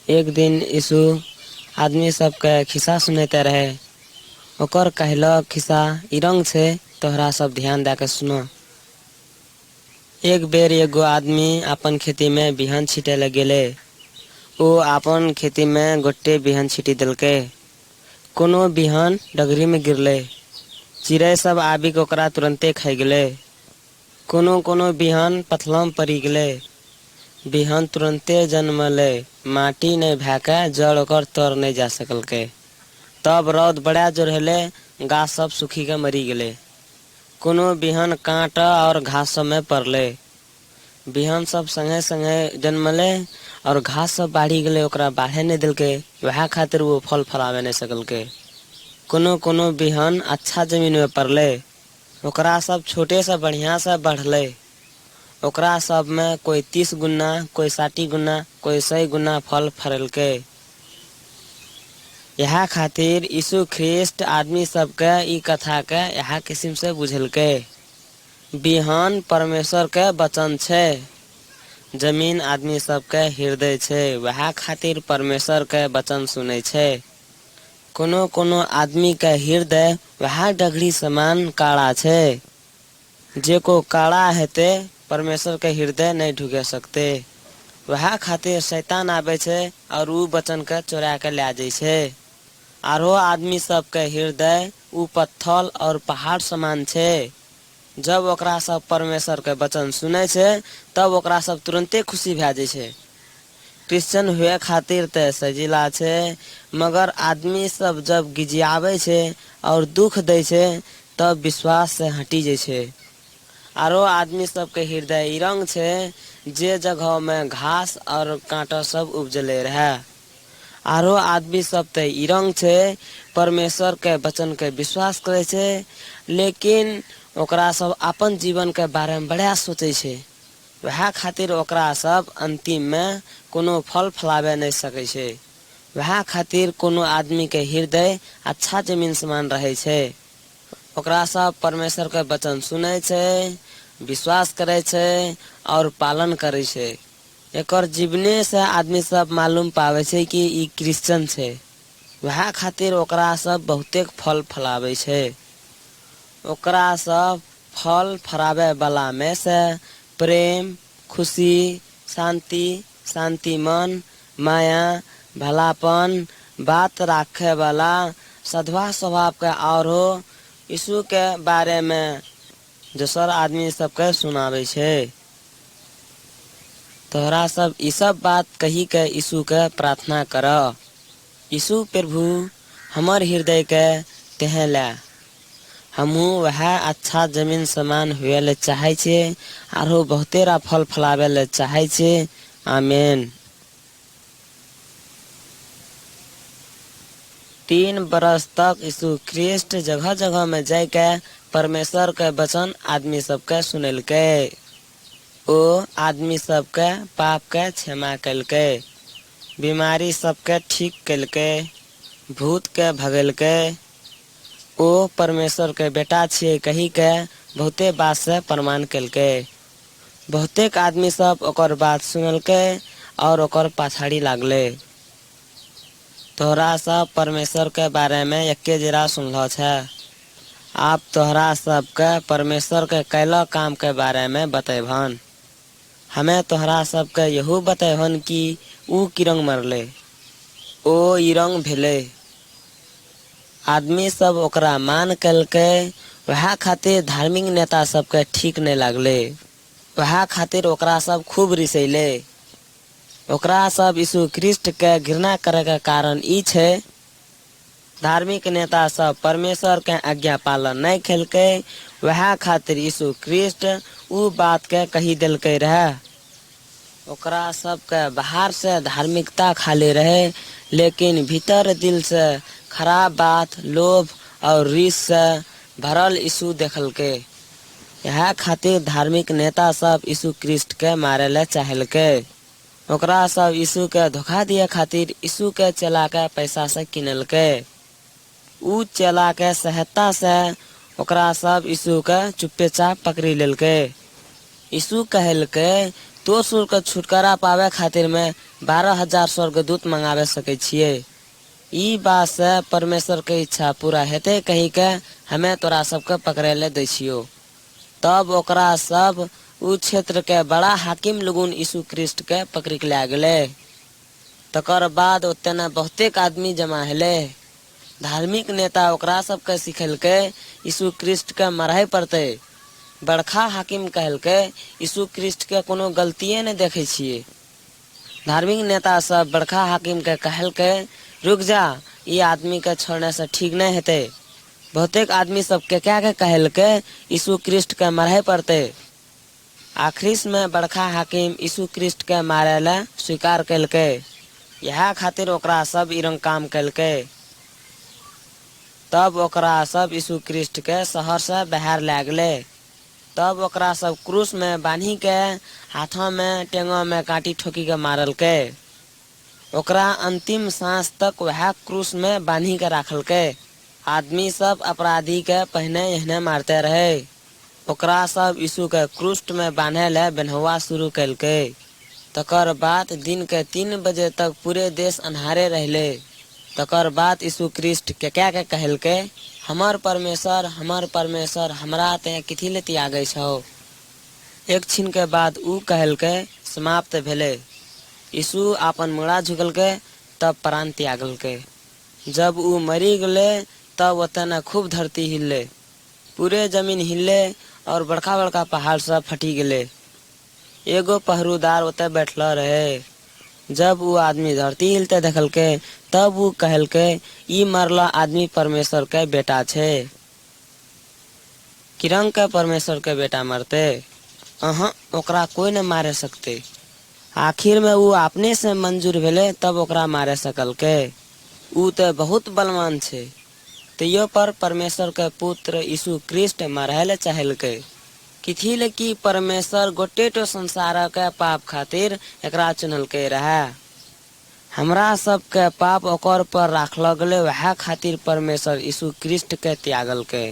एक दिन यीशु आदमी सबके खिस्सा सुनते रहे। ओकर कहलो खिस्सा ई रंग छे, तोहरा सब ध्यान दे के सुनो। एक बेर एगो आदमी अपन खेती में बिहन छीटे ले गेले। वो अपन खेती में गोटे बिहन छीटी दिलके। कोनो बिहन डगरी में गिरले। चिड़ै सब आबि के ओकरा तुरंते खाई गेले। कोनो बिहन पथलम पड़ी गेले। बिहन तुरंते जन्मले, माटी नहीं भाके जड़ ओकर तर नहीं जा सकलके। तब रौद बड़ा जोर हेले, गाछ सब सूखी के मरी गेले। कोनो बिहन कांटा और घास सब में पड़ले। बिहन सब संगे संगे जन्मले और घास सब बाढ़ी गेले, ओकरा बाढ़े नहीं दिलके, वह खातिर वो फल फलावे नहीं सकलके। कोनो बिहन अच्छा जमीन में पड़ले, ओकरा सब छोटे से बढ़िया से बढ़ले। ओकरा सब में कोई 30 गुना, कोई 60 गुना, कोई 100 गुना फल फरलके। यह खातिर यीशु ख्रिस्ट आदमी सबके ई कथा के यह किस्म से बुझलके। बिहान परमेश्वर के वचन छे। जमीन आदमी सबके हृदय छे, वह खातिर परमेश्वर के वचन सुने छे। कोनो आदमी के हृदय वह डगरी समान काड़ा छे। जेको काड़ा हेते परमेश्वर के हृदय नहीं ढुके सकते। वह खातिर शैतान आवे छे और ऊ वचन के चोरा के ले जाए छे। आरो आदमी सब के हृदय ऊ पत्थर और पहाड़ समान छे। जब ओकरा सब परमेश्वर के वचन सुने छे तब ओकरा सब तुरंते खुशी भे जाए छे। क्रिश्चियन हुए खातिर ते सजिला छे, मगर आदमी सब जब गिजियावे छे और दुख दे छे तब विश्वास से हटी जाए छे। आरो आदमी सब के हृदय ई रंग छे, जे जगह में घास और कांटा सब उपजले रहे। आरो आदमी सब ते ई रंग छे, परमेश्वर के वचन के विश्वास करे छे, लेकिन ओकरा सब अपन जीवन के बारे में बड़ा सोचे छे। वह खातिर ओकरा सब अंतिम में कोनो फल फलावे नहीं सके छे। वह खातिर कोनो आदमी के हृदय अच्छा जमीन समान रहे छे। ओकरा सब परमेश्वर के वचन सुने छे, विश्वास करे छे और पालन करे छे। एकर जीवने से आदमी सब मालूम पावे छे कि ई क्रिश्चियन छे। वह खातिर ओकरा सब बहुते फल फलावे छे। ओकरा सब फल फरावे वाला में से प्रेम, खुशी, शांति मन, माया, भलापन, बात राखे वाला, सद्भाव स्वभाव के और यीशु के बारे में दूसर आदमी सबके सुनावे छे। तोहरा सब ई सब बात कही के यीशु के प्रार्थना कर। यीशु प्रभु हमर हृदय के तेहे ला। हमहू वह अच्छा जमीन समान हुए ले चाहे छे, आरो बहुतेरा फल फलावे ले चाहे छे। आमीन। 3 बरस तक यीशु ख्रिस्ट जगह जगह में जाके परमेश्वर के वचन आदमी सबके सुनलके। ओ आदमी सबके पाप के क्षमा कलके, बीमारी सबके ठीक कलके, भूत के भगलके। ओ परमेश्वर के बेटा छे कही के बहुते बात से प्रमाण कलके। बहुतेक आदमी सब ओकर बात सुनलके और ओकर पाछाड़ी लागले। तोहरा सब परमेश्वर के बारे में एके जरा सुनलो छे। आप तोहरा सब के परमेश्वर के कैला काम के बारे में बतेभन। हमें तोहरा सब के यहू बतेभन कि ऊ किरंग मरले, ओ इरंग भेले। आदमी सब ओकरा मान कलके, वह खातिर धार्मिक नेता सबके ठीक नहीं लागले। वह खातिर ओकरा सब खूब रिसैले। ओकरा सब यीशु ख्रिस्ट के घृणा करे के कारण ई छे, धार्मिक नेता सब परमेश्वर के आज्ञा पालन नहीं कलके। वह खातिर यीशु ख्रिस्ट ऊ बात के कही दिलके रहे। ओकरा सब के बाहर से धार्मिकता खाली रहे, लेकिन भीतर दिल से खराब बात, लोभ और रीस से भरल यीशु देखलके। यह खातिर धार्मिक नेता सब यीशु क्रिस्ट के मारे ले चाहलके। ओकरा सब यीशु के धोखा दिए खातिर यीशु के चला के पैसा से किनलके। ऊ चला के सहायता से ओकरा सब यीशु के चुप्पे चाप पकड़ी लेलके। यीशु कहलके तो सुर के छुटकारा पावे खातिर में 12,000 स्वर्गदूत मंगावे सके छिए। ई बात से परमेश्वर के इच्छा पूरा हेते कही के हमें तोरा सबके पकड़े ले दै छियो। तब ओकरा सब उ क्षेत्र के बड़ा हाकिम लोगन यीशु क्रिस्ट के पकड़ के ले गेले। तकर बाद ओतना बहुतेक आदमी जमा हेले। धार्मिक नेता ओकरा सबके सिखलके यीशु क्रिस्ट के मरहे पड़ते। बड़का हाकिम कहलके यीशु क्रिस्ट के कोनो गलतिये ने देखे छिए। धार्मिक नेता सब बड़का हाकिम के कहलके रुक जा, ये आदमी के छोड़ने से ठीक नहीं हेते। बहुतेक आदमी सब के क्या के कहलके यीशु क्रिस्ट के मरहे पड़ते। आखिरी में बड़का हाकिम यीशु क्रिस्ट के मारे ला स्वीकार कलके। यह खातिर ओकरा सब इरंग काम कलके। तब ओकरा सब यीशु क्रिस्ट के शहर से बाहर ले गेले। तब ओकरा सब क्रूस में बांधी के हाथों में टेंगों में कांटी ठोकी के मारलके। ओकरा अंतिम सांस तक वह क्रूस में बांधी के राखलके। आदमी सब अपराधी के पहने यहने मारते रहे। ओकरा सब यीशु के क्रूस में बांधे ले बेनहुआ शुरू कलके। तकर बाद दिन के 3 बजे तक पूरे देश अन्हारे रहले। तकर बाद यीशु क्रिस्ट के क्या के कहलके हमर परमेश्वर हमरा ते किथि ले त्यागे छौ। एक छिन के बाद ऊ कहलके समाप्त भेले। यीशु आपन मुड़ा झुकलके तब प्राण त्यागलके। जब ऊ मरी गले तब ओतना खूब धरती हिलले, पूरे जमीन हिलले और बड़का बड़का पहाड़ सब फटी गेले। एगो पहरुदार ओते बैठल रहे। जब वो आदमी धरती हिलते देखलके तब वो कहलके ई मरला आदमी परमेश्वर के बेटा छे। किरंग के परमेश्वर के बेटा मरते ओकरा कोई न मारे सकते। आखिर में वो अपने से मंजूर भेले तब ओकरा मारे सकलके। ऊ तो बहुत बलवान छे। तैयो पर परमेश्वर के पुत्र यीशु क्रिस्ट मरहले चाहलके। किथी ले कि परमेश्वर गोटे तो संसार के पाप खातिर एकरा चुनलके रहे। हमरा सब के पाप ओकर पर राखल गले, वह खातिर परमेश्वर यीशु क्रिस्ट के त्यागलके।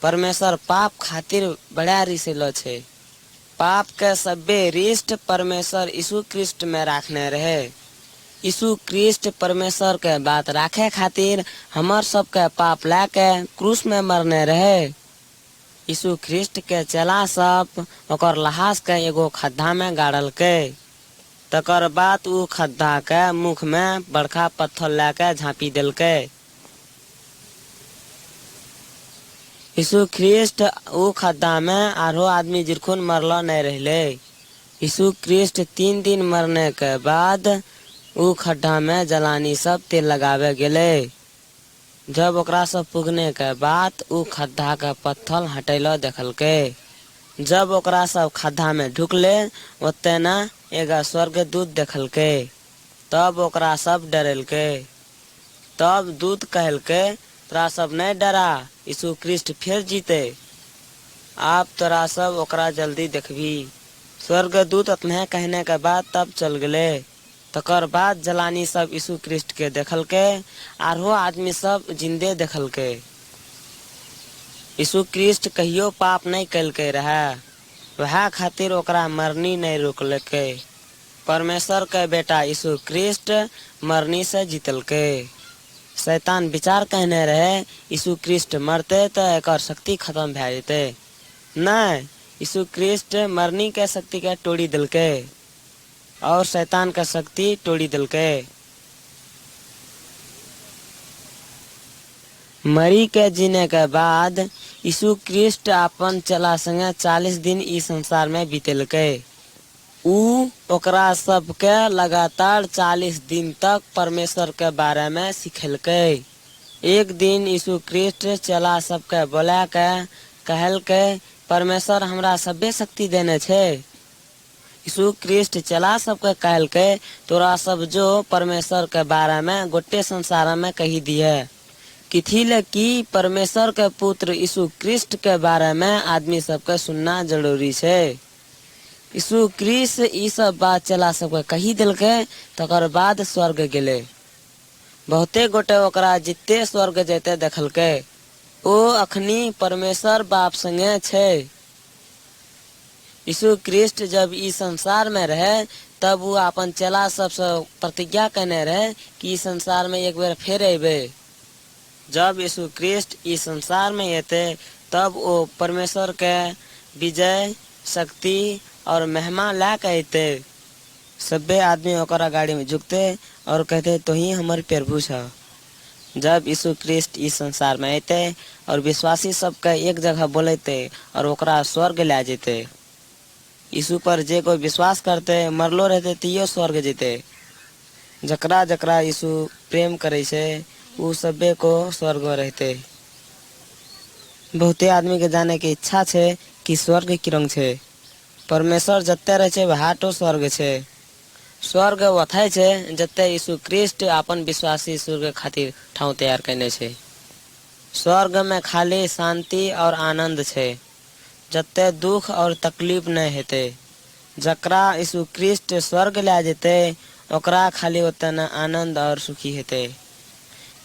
परमेश्वर पाप खातिर बड़ा रिसेलो छे। पाप के सब्बे रिष्ट परमेश्वर यीशु क्रिस्ट में राखने रहे। यीशु क्रिस्ट परमेश्वर के बात राखे खातिर हमर सब के पाप लाके क्रूस में मरने रहे। यीशु क्रिस्ट के चेला सब ओकर लाश के एगो खड्डा में गाड़लके। तकर बाद ऊ खड्डा के मुख में बड़का पत्थर लाके झाँपी देलके। यीशु क्रिस्ट ऊ खड्डा में आरो आदमी जिरखुन मरलो नहीं रहले। यीशु क्रिस्ट 3 दिन मरने के बाद ऊ खड्डा में जलानी सब तेल लगावे गेले। जब ओकरा सब पुगने के बाद ऊ खड्डा का पत्थर हटेलो देखलके। जब ओकरा सब खड्डा में ढुकले ओतना एगो स्वर्गदूत देखलके। तब ओकरा सब डरलके। तब दूत कहलके तोरा सब नहीं डरा, यीशु क्रिस्ट फिर जीते। आप तोरा सब ओकरा जल्दी देखबी। स्वर्गदूत अपने कहने के बाद तब चल गले। तकर बाद जलानी सब यीशु क्रिस्ट के देखलके आरो आदमी सब जिंदे देखलके। यीशु क्रिस्ट कहियो पाप नहीं कलके रहे, वह खातिर ओकरा मरनी नहीं रोकलके। परमेश्वर के बेटा यीशु क्रिस्ट मरनी से जीतलके। शैतान विचार कहने रहे यीशु क्रिस्ट मरते तो एकर शक्ति खत्म भे जेते। नहीं, यीशु क्रिस्ट मरनी के शक्ति के तोड़ी दिलके और शैतान का शक्ति तोड़ी दिलके। मरी के जीने के बाद यीशु क्रिस्ट अपन चला संगे 40 दिन इस संसार में बीतेलके। ऊ ओकरा सबके लगातार 40 दिन तक परमेश्वर के बारे में सिखलके। एक दिन यीशु क्रिस्ट चला सबके बोला के कहलके परमेश्वर हमरा सभे शक्ति देने छे। यीशु क्रिस्ट चला सबके कहलके तोरा सब जो परमेश्वर के बारे में गोटे संसार में कही दिए किथिल की परमेश्वर के पुत्र यीशु क्रिस्ट के बारे में आदमी सबके सुनना जरूरी छे। यीशु क्रिस्ट ई सब बात चला सबके कही दिलके तकर बाद स्वर्ग गेले। बहुते गोटे ओकरा जिते स्वर्ग जेते देखलके। ओ अखनी परमेश्वर बाप संगे छे। यीशु क्रिस्ट जब ई संसार में रहे तब वो अपन चेला सबसे प्रतिज्ञा करने रहे कि इस संसार में एक बार फिर अबे। जब यीशु क्रिस्ट इस संसार में आते तब वो परमेश्वर के विजय शक्ति और महिमा ला के अते। सभे आदमी ओकरा गाड़ी में झुकते और कहते तो ही हमारे प्रभु छ। जब यीशु क्रिस्ट इस संसार में आते और विश्वासी सबके एक जगह बोलते और ओकरा स्वर्ग ले जेते। यीशु पर जे कोई विश्वास करते मरलो रहते तियो स्वर्ग जेते। जकरा जकरा यीशु प्रेम करे छे उ सबे को स्वर्ग में रहते। बहुते आदमी के जाने की इच्छा छे कि स्वर्ग की रंग छे। परमेश्वर जत्ते रहे छे वहाँ तो स्वर्ग छे। स्वर्ग वथाय छे जत्ते यीशु क्रिस्ट अपन विश्वासी स्वर्ग खातिर ठाव तैयार करने छे। स्वर्ग में खाली शांति और आनंद छे जत्ते दुख और तकलीफ नहीं हेते। जकरा यीशु क्रिस्ट स्वर्ग ले जेते ओकरा खाली उतना आनंद और सुखी हेते।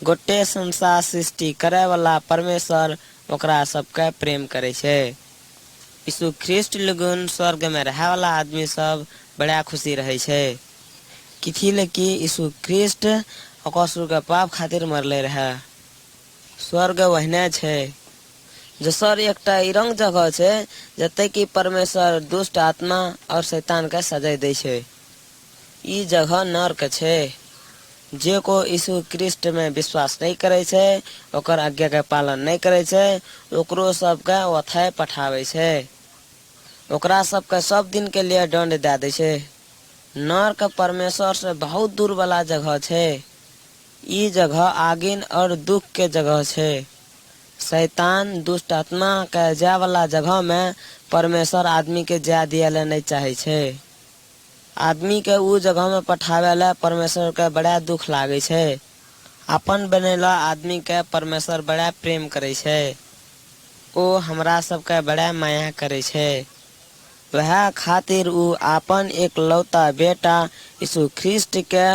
गोटे संसार सृष्टि करे वाला परमेश्वर ओकरा सबके प्रेम करे छे। यीशु ख्रिस्ट लगन स्वर्ग में रहे वाला आदमी सब बड़ा खुशी रहे छे। किथिल की यीशु ख्रिस्ट अकसुर के पाप खातिर मरले रहे। स्वर्ग वहने छे जसर एकटा इरंग जगह छे जते कि परमेश्वर दुष्ट आत्मा और शैतान के सजा दे छे। ई जगह नरक छे। जे को यीशु क्रिस्ट में विश्वास नहीं करे छे ओकर आज्ञा के पालन नहीं करे छे ओकरो सबके ओथाय पठावे छे। ओकरा सबके सब दिन के लिए दंड दे दे छे। नरक परमेश्वर से बहुत दूर वाला जगह छे। ई जगह आगिन और दुख के जगह छे। शैतान दुष्ट आत्मा के जा वाला जगह में परमेश्वर आदमी के जा दिया नहीं चाहे छे। आदमी के उ जगह में पठावे ला परमेश्वर के बड़ा दुख लागे छे। अपन बनेला आदमी के परमेश्वर बड़ा प्रेम करे छे। ओ हमरा सबके बड़ा माया करे छे। वह खातिर उ आपन एक लौता बेटा यीशु ख्रिस्ट के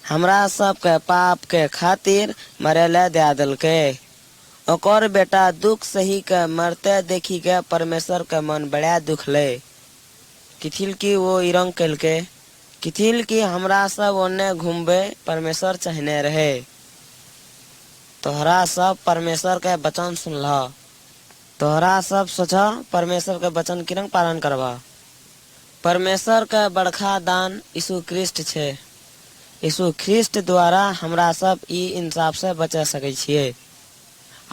हमरा सबके पाप के खातिर मरेला दे दिलके। ओकर बेटा दुख सही के मरते देखी के परमेश्वर के मन बड़ा दुख ले। किथिल की वो इरंग कल के किथिल की हमरा सब ओने घूमबे परमेश्वर चाहने रहे। तोहरा सब परमेश्वर के वचन सुनला। तोहरा सब सोचा परमेश्वर के वचन किरंग पालन करवा। परमेश्वर के बड़का दान यीशु ख्रिस्ट छे। यीशु ख्रिस्ट द्वारा हमरा सब ई इंसाफ से बचा सके छिए।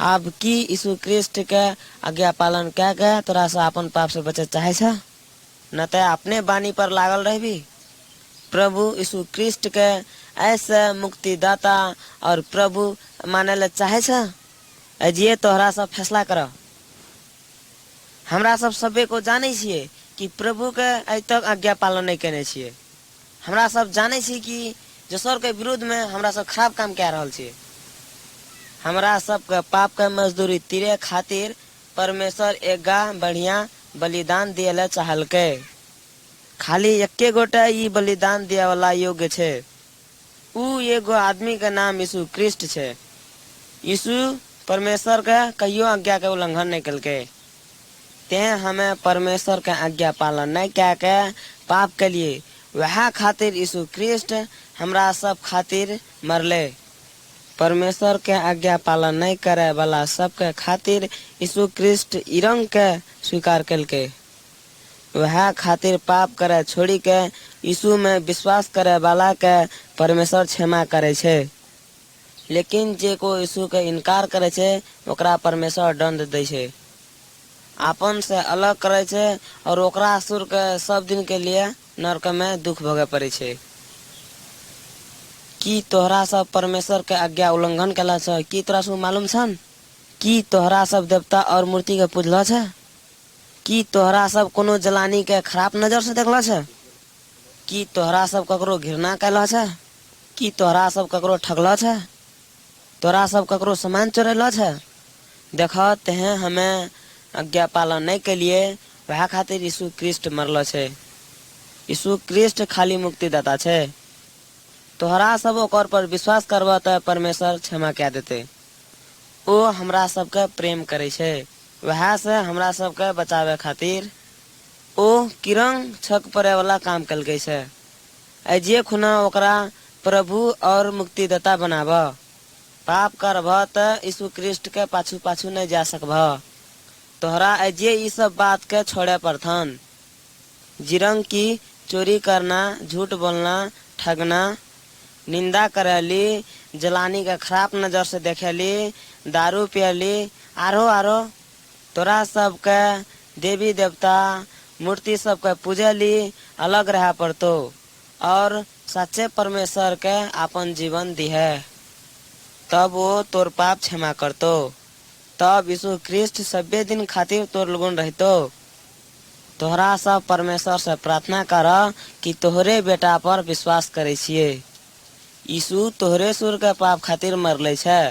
अब की यीशु ख्रिस्ट के आज्ञा पालन क्या के तोरा से अपन पाप से बचे चाहे छ न ते अपने बानी पर लागल रहबी। प्रभु यीशु ख्रिस्ट के ऐसे मुक्तिदाता और प्रभु माने ले चाहे छ अजिए तोहरा सब फैसला कर। हमरा सब सबे को जाने छिए कि प्रभु के आज तक आज्ञा पालन नहीं करने छिए। हमरा सब जाने छी कि जसर के विरुद्ध में हमरा सब खराब काम कर रहल छिए। हमरा सब के पाप के मजदूरी तीरे खातिर परमेश्वर एक बढ़िया बलिदान दिए चाहल के। खाली एक्के गोटा ई बलिदान दिया वाला योग्य छे। उ एगो आदमी के नाम यीशु ख्रिस्ट छे। यीशु परमेश्वर के कहियो आज्ञा के उल्लंघन नहीं कलके। ते हमें परमेश्वर के आज्ञा पालन नहीं क्या के पाप के लिए वह खातिर यीशु ख्रिस्ट हमरा सब खातिर मरले। परमेश्वर के आज्ञा पालन नहीं करे वाला सब के खातिर यीशु ख्रिस्ट इरंग के स्वीकार कलके। वह खातिर पाप करे छोड़ी के यीशु में विश्वास करे वाला के परमेश्वर क्षमा करे छे। लेकिन जे को यीशु के इनकार करे छे ओकरा परमेश्वर दंड दे छे। आपन से अलग करे छे और ओकरा असुर के सब दिन के लिए नरक में दुख भोगे पड़े छे। की तोहरा सब परमेश्वर के आज्ञा उल्लंघन कला छ की तोरा सब मालूम छन? की तोहरा सब देवता और मूर्ति के पूजला छ? की तोहरा सब कोनो जलानी के खराब नजर से देखला छ? की तोहरा सब ककरो घृणा कैला छ? की तोहरा सब ककरो ठगला छ? तोरा सब ककरो सामान चोरेलो छे? देखो तेहे हमें आज्ञा पालन नहीं के लिए वह खातिर यीशु ख्रिस्ट मरलो छे। यीशु ख्रिस्ट खाली मुक्तिदाता छे। तोहरा सब ओकर पर विश्वास करबा तो परमेश्वर क्षमा क्या देते। ओ हमरा सबके प्रेम करे छे, वह से हमरा सबके बचावे खातिर ओ किरंग छक पड़े वाला काम कल छे। अजिए खुना ओकरा प्रभु और मुक्तिदाता बनाब। पाप करब तो यीशु ख्रिस्ट के पाछू पाछू नहीं जा सकब। तोहरा अजिए ई सब बात के छोड़े पड़थन। जिरंग की चोरी करना, झूठ बोलना, ठगना, निंदा करेली, जलानी के खराब नजर से देखेली, दारू पियली, आरो आरो तोरा सबके देवी देवता मूर्ति सबके पूजेली अलग रह पड़तो और सच्चे परमेश्वर के अपन जीवन दिहे, तब वो तोर पाप क्षमा करतो। तब यीशु ख्रिस्ट सभ्य दिन खातिर तोर लगुन रहतो। तोहरा सब परमेश्वर से प्रार्थना कर कि तोहरे बेटा पर विश्वास करे छिए। यीशु तोहरे सुर के पाप खातिर मरले छे।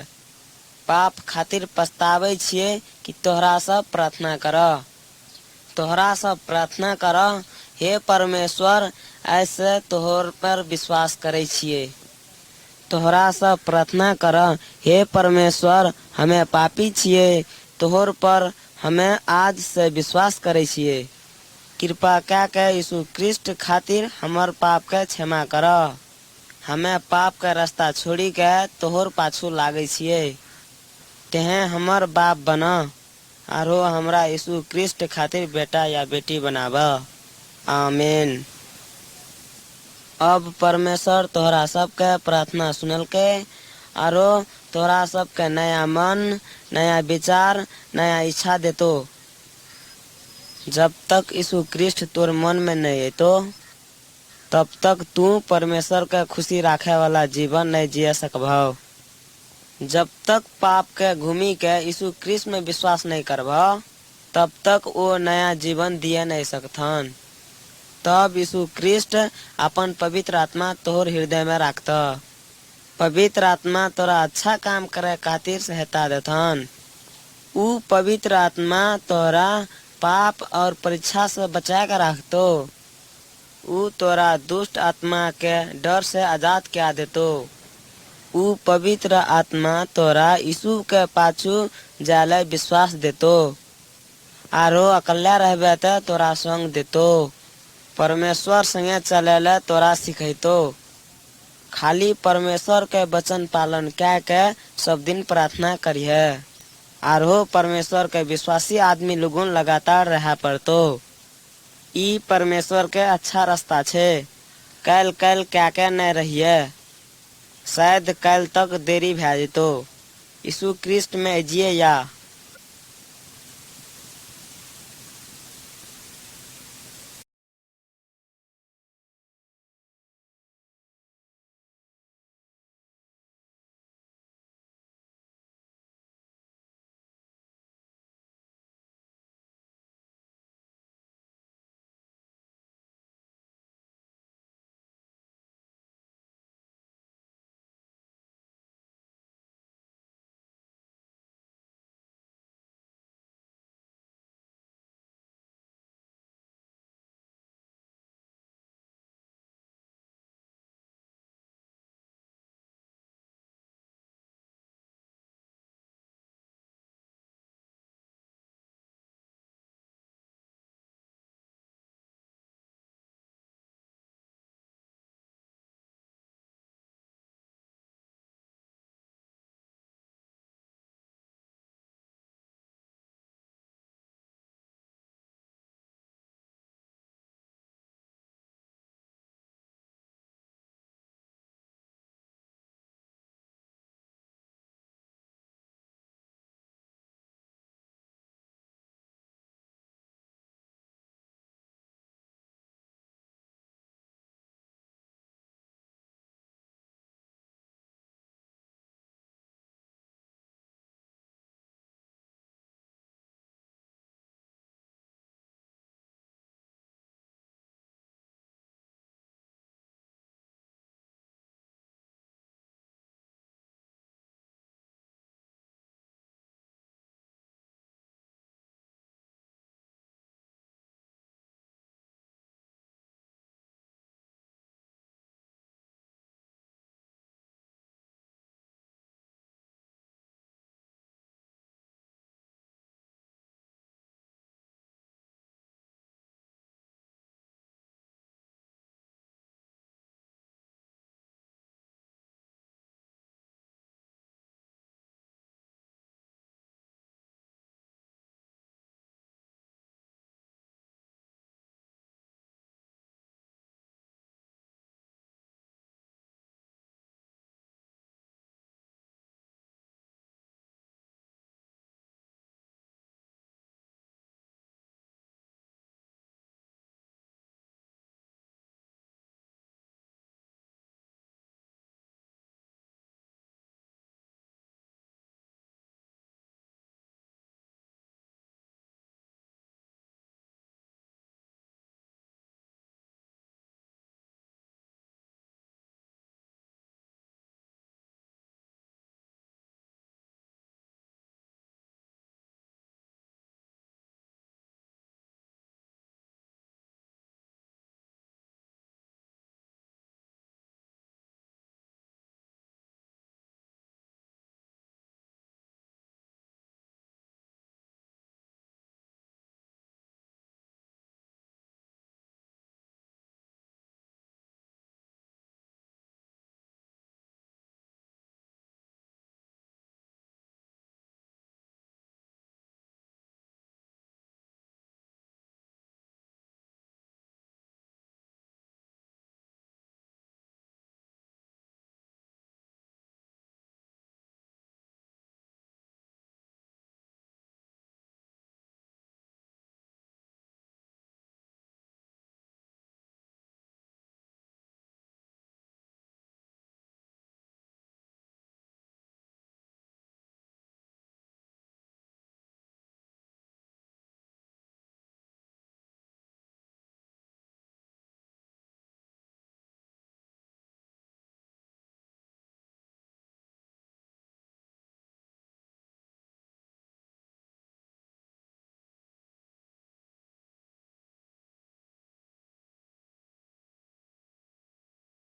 पाप खातिर पछतावे छिए कि तोहरा सब प्रार्थना कर। तोहरा सब प्रार्थना कर, हे परमेश्वर ऐसे तोहर पर विश्वास करे छिए। तोहरा सब प्रार्थना कर, हे परमेश्वर हमें पापी छिए, तोहर पर हमें आज से विश्वास करे छिए। कृपा क्या के यीशु ख्रिस्ट खातिर हमर पाप के क्षमा कर। हमें पाप के रास्ता छोड़ी के तोहर पाछू लागे छिए। तेहे हमर बाप बना आरो हमरा यीशु ख्रिस्ट खातिर बेटा या बेटी बनाब। आमीन। अब परमेश्वर तोहरा सबके प्रार्थना सुनल के आरो तोहरा सबके नया मन, नया विचार, नया इच्छा देतो। जब तक यीशु ख्रिस्ट तोर मन में नहीं एतो तब तक तू परमेश्वर के खुशी राखे वाला जीवन नहीं जिये सकब। जब तक पाप के घूमी के यीशु ख्रिस्ट में विश्वास नहीं करब तब तक वो नया जीवन दिए नहीं सकथन। तब यीशु ख्रिस्ट अपन पवित्र आत्मा तोहर हृदय में राखत। पवित्र आत्मा तोरा अच्छा काम करे खातिर सहायता देथन। ऊ पवित्र आत्मा तोरा पाप और परीक्षा से बचा के रखतो। ऊ तोरा दुष्ट आत्मा के डर से आजाद क्या देतो। ऊ पवित्र आत्मा तोरा यीशु के पाछू जाले विश्वास देतो आरो अकेला रहबे त तोरा संग देतो। परमेश्वर संगे चलेले तोरा सिखैतो। खाली परमेश्वर के वचन पालन क्या के सब दिन प्रार्थना करिहे आरो परमेश्वर के विश्वासी आदमी लोगन लगातार रह पड़तो। ई परमेश्वर के अच्छा रास्ता छे। कैल कैल क्या के नहीं रहिए, शायद कल तक देरी भे जेतो। यीशु ख्रिस्ट में अजिए या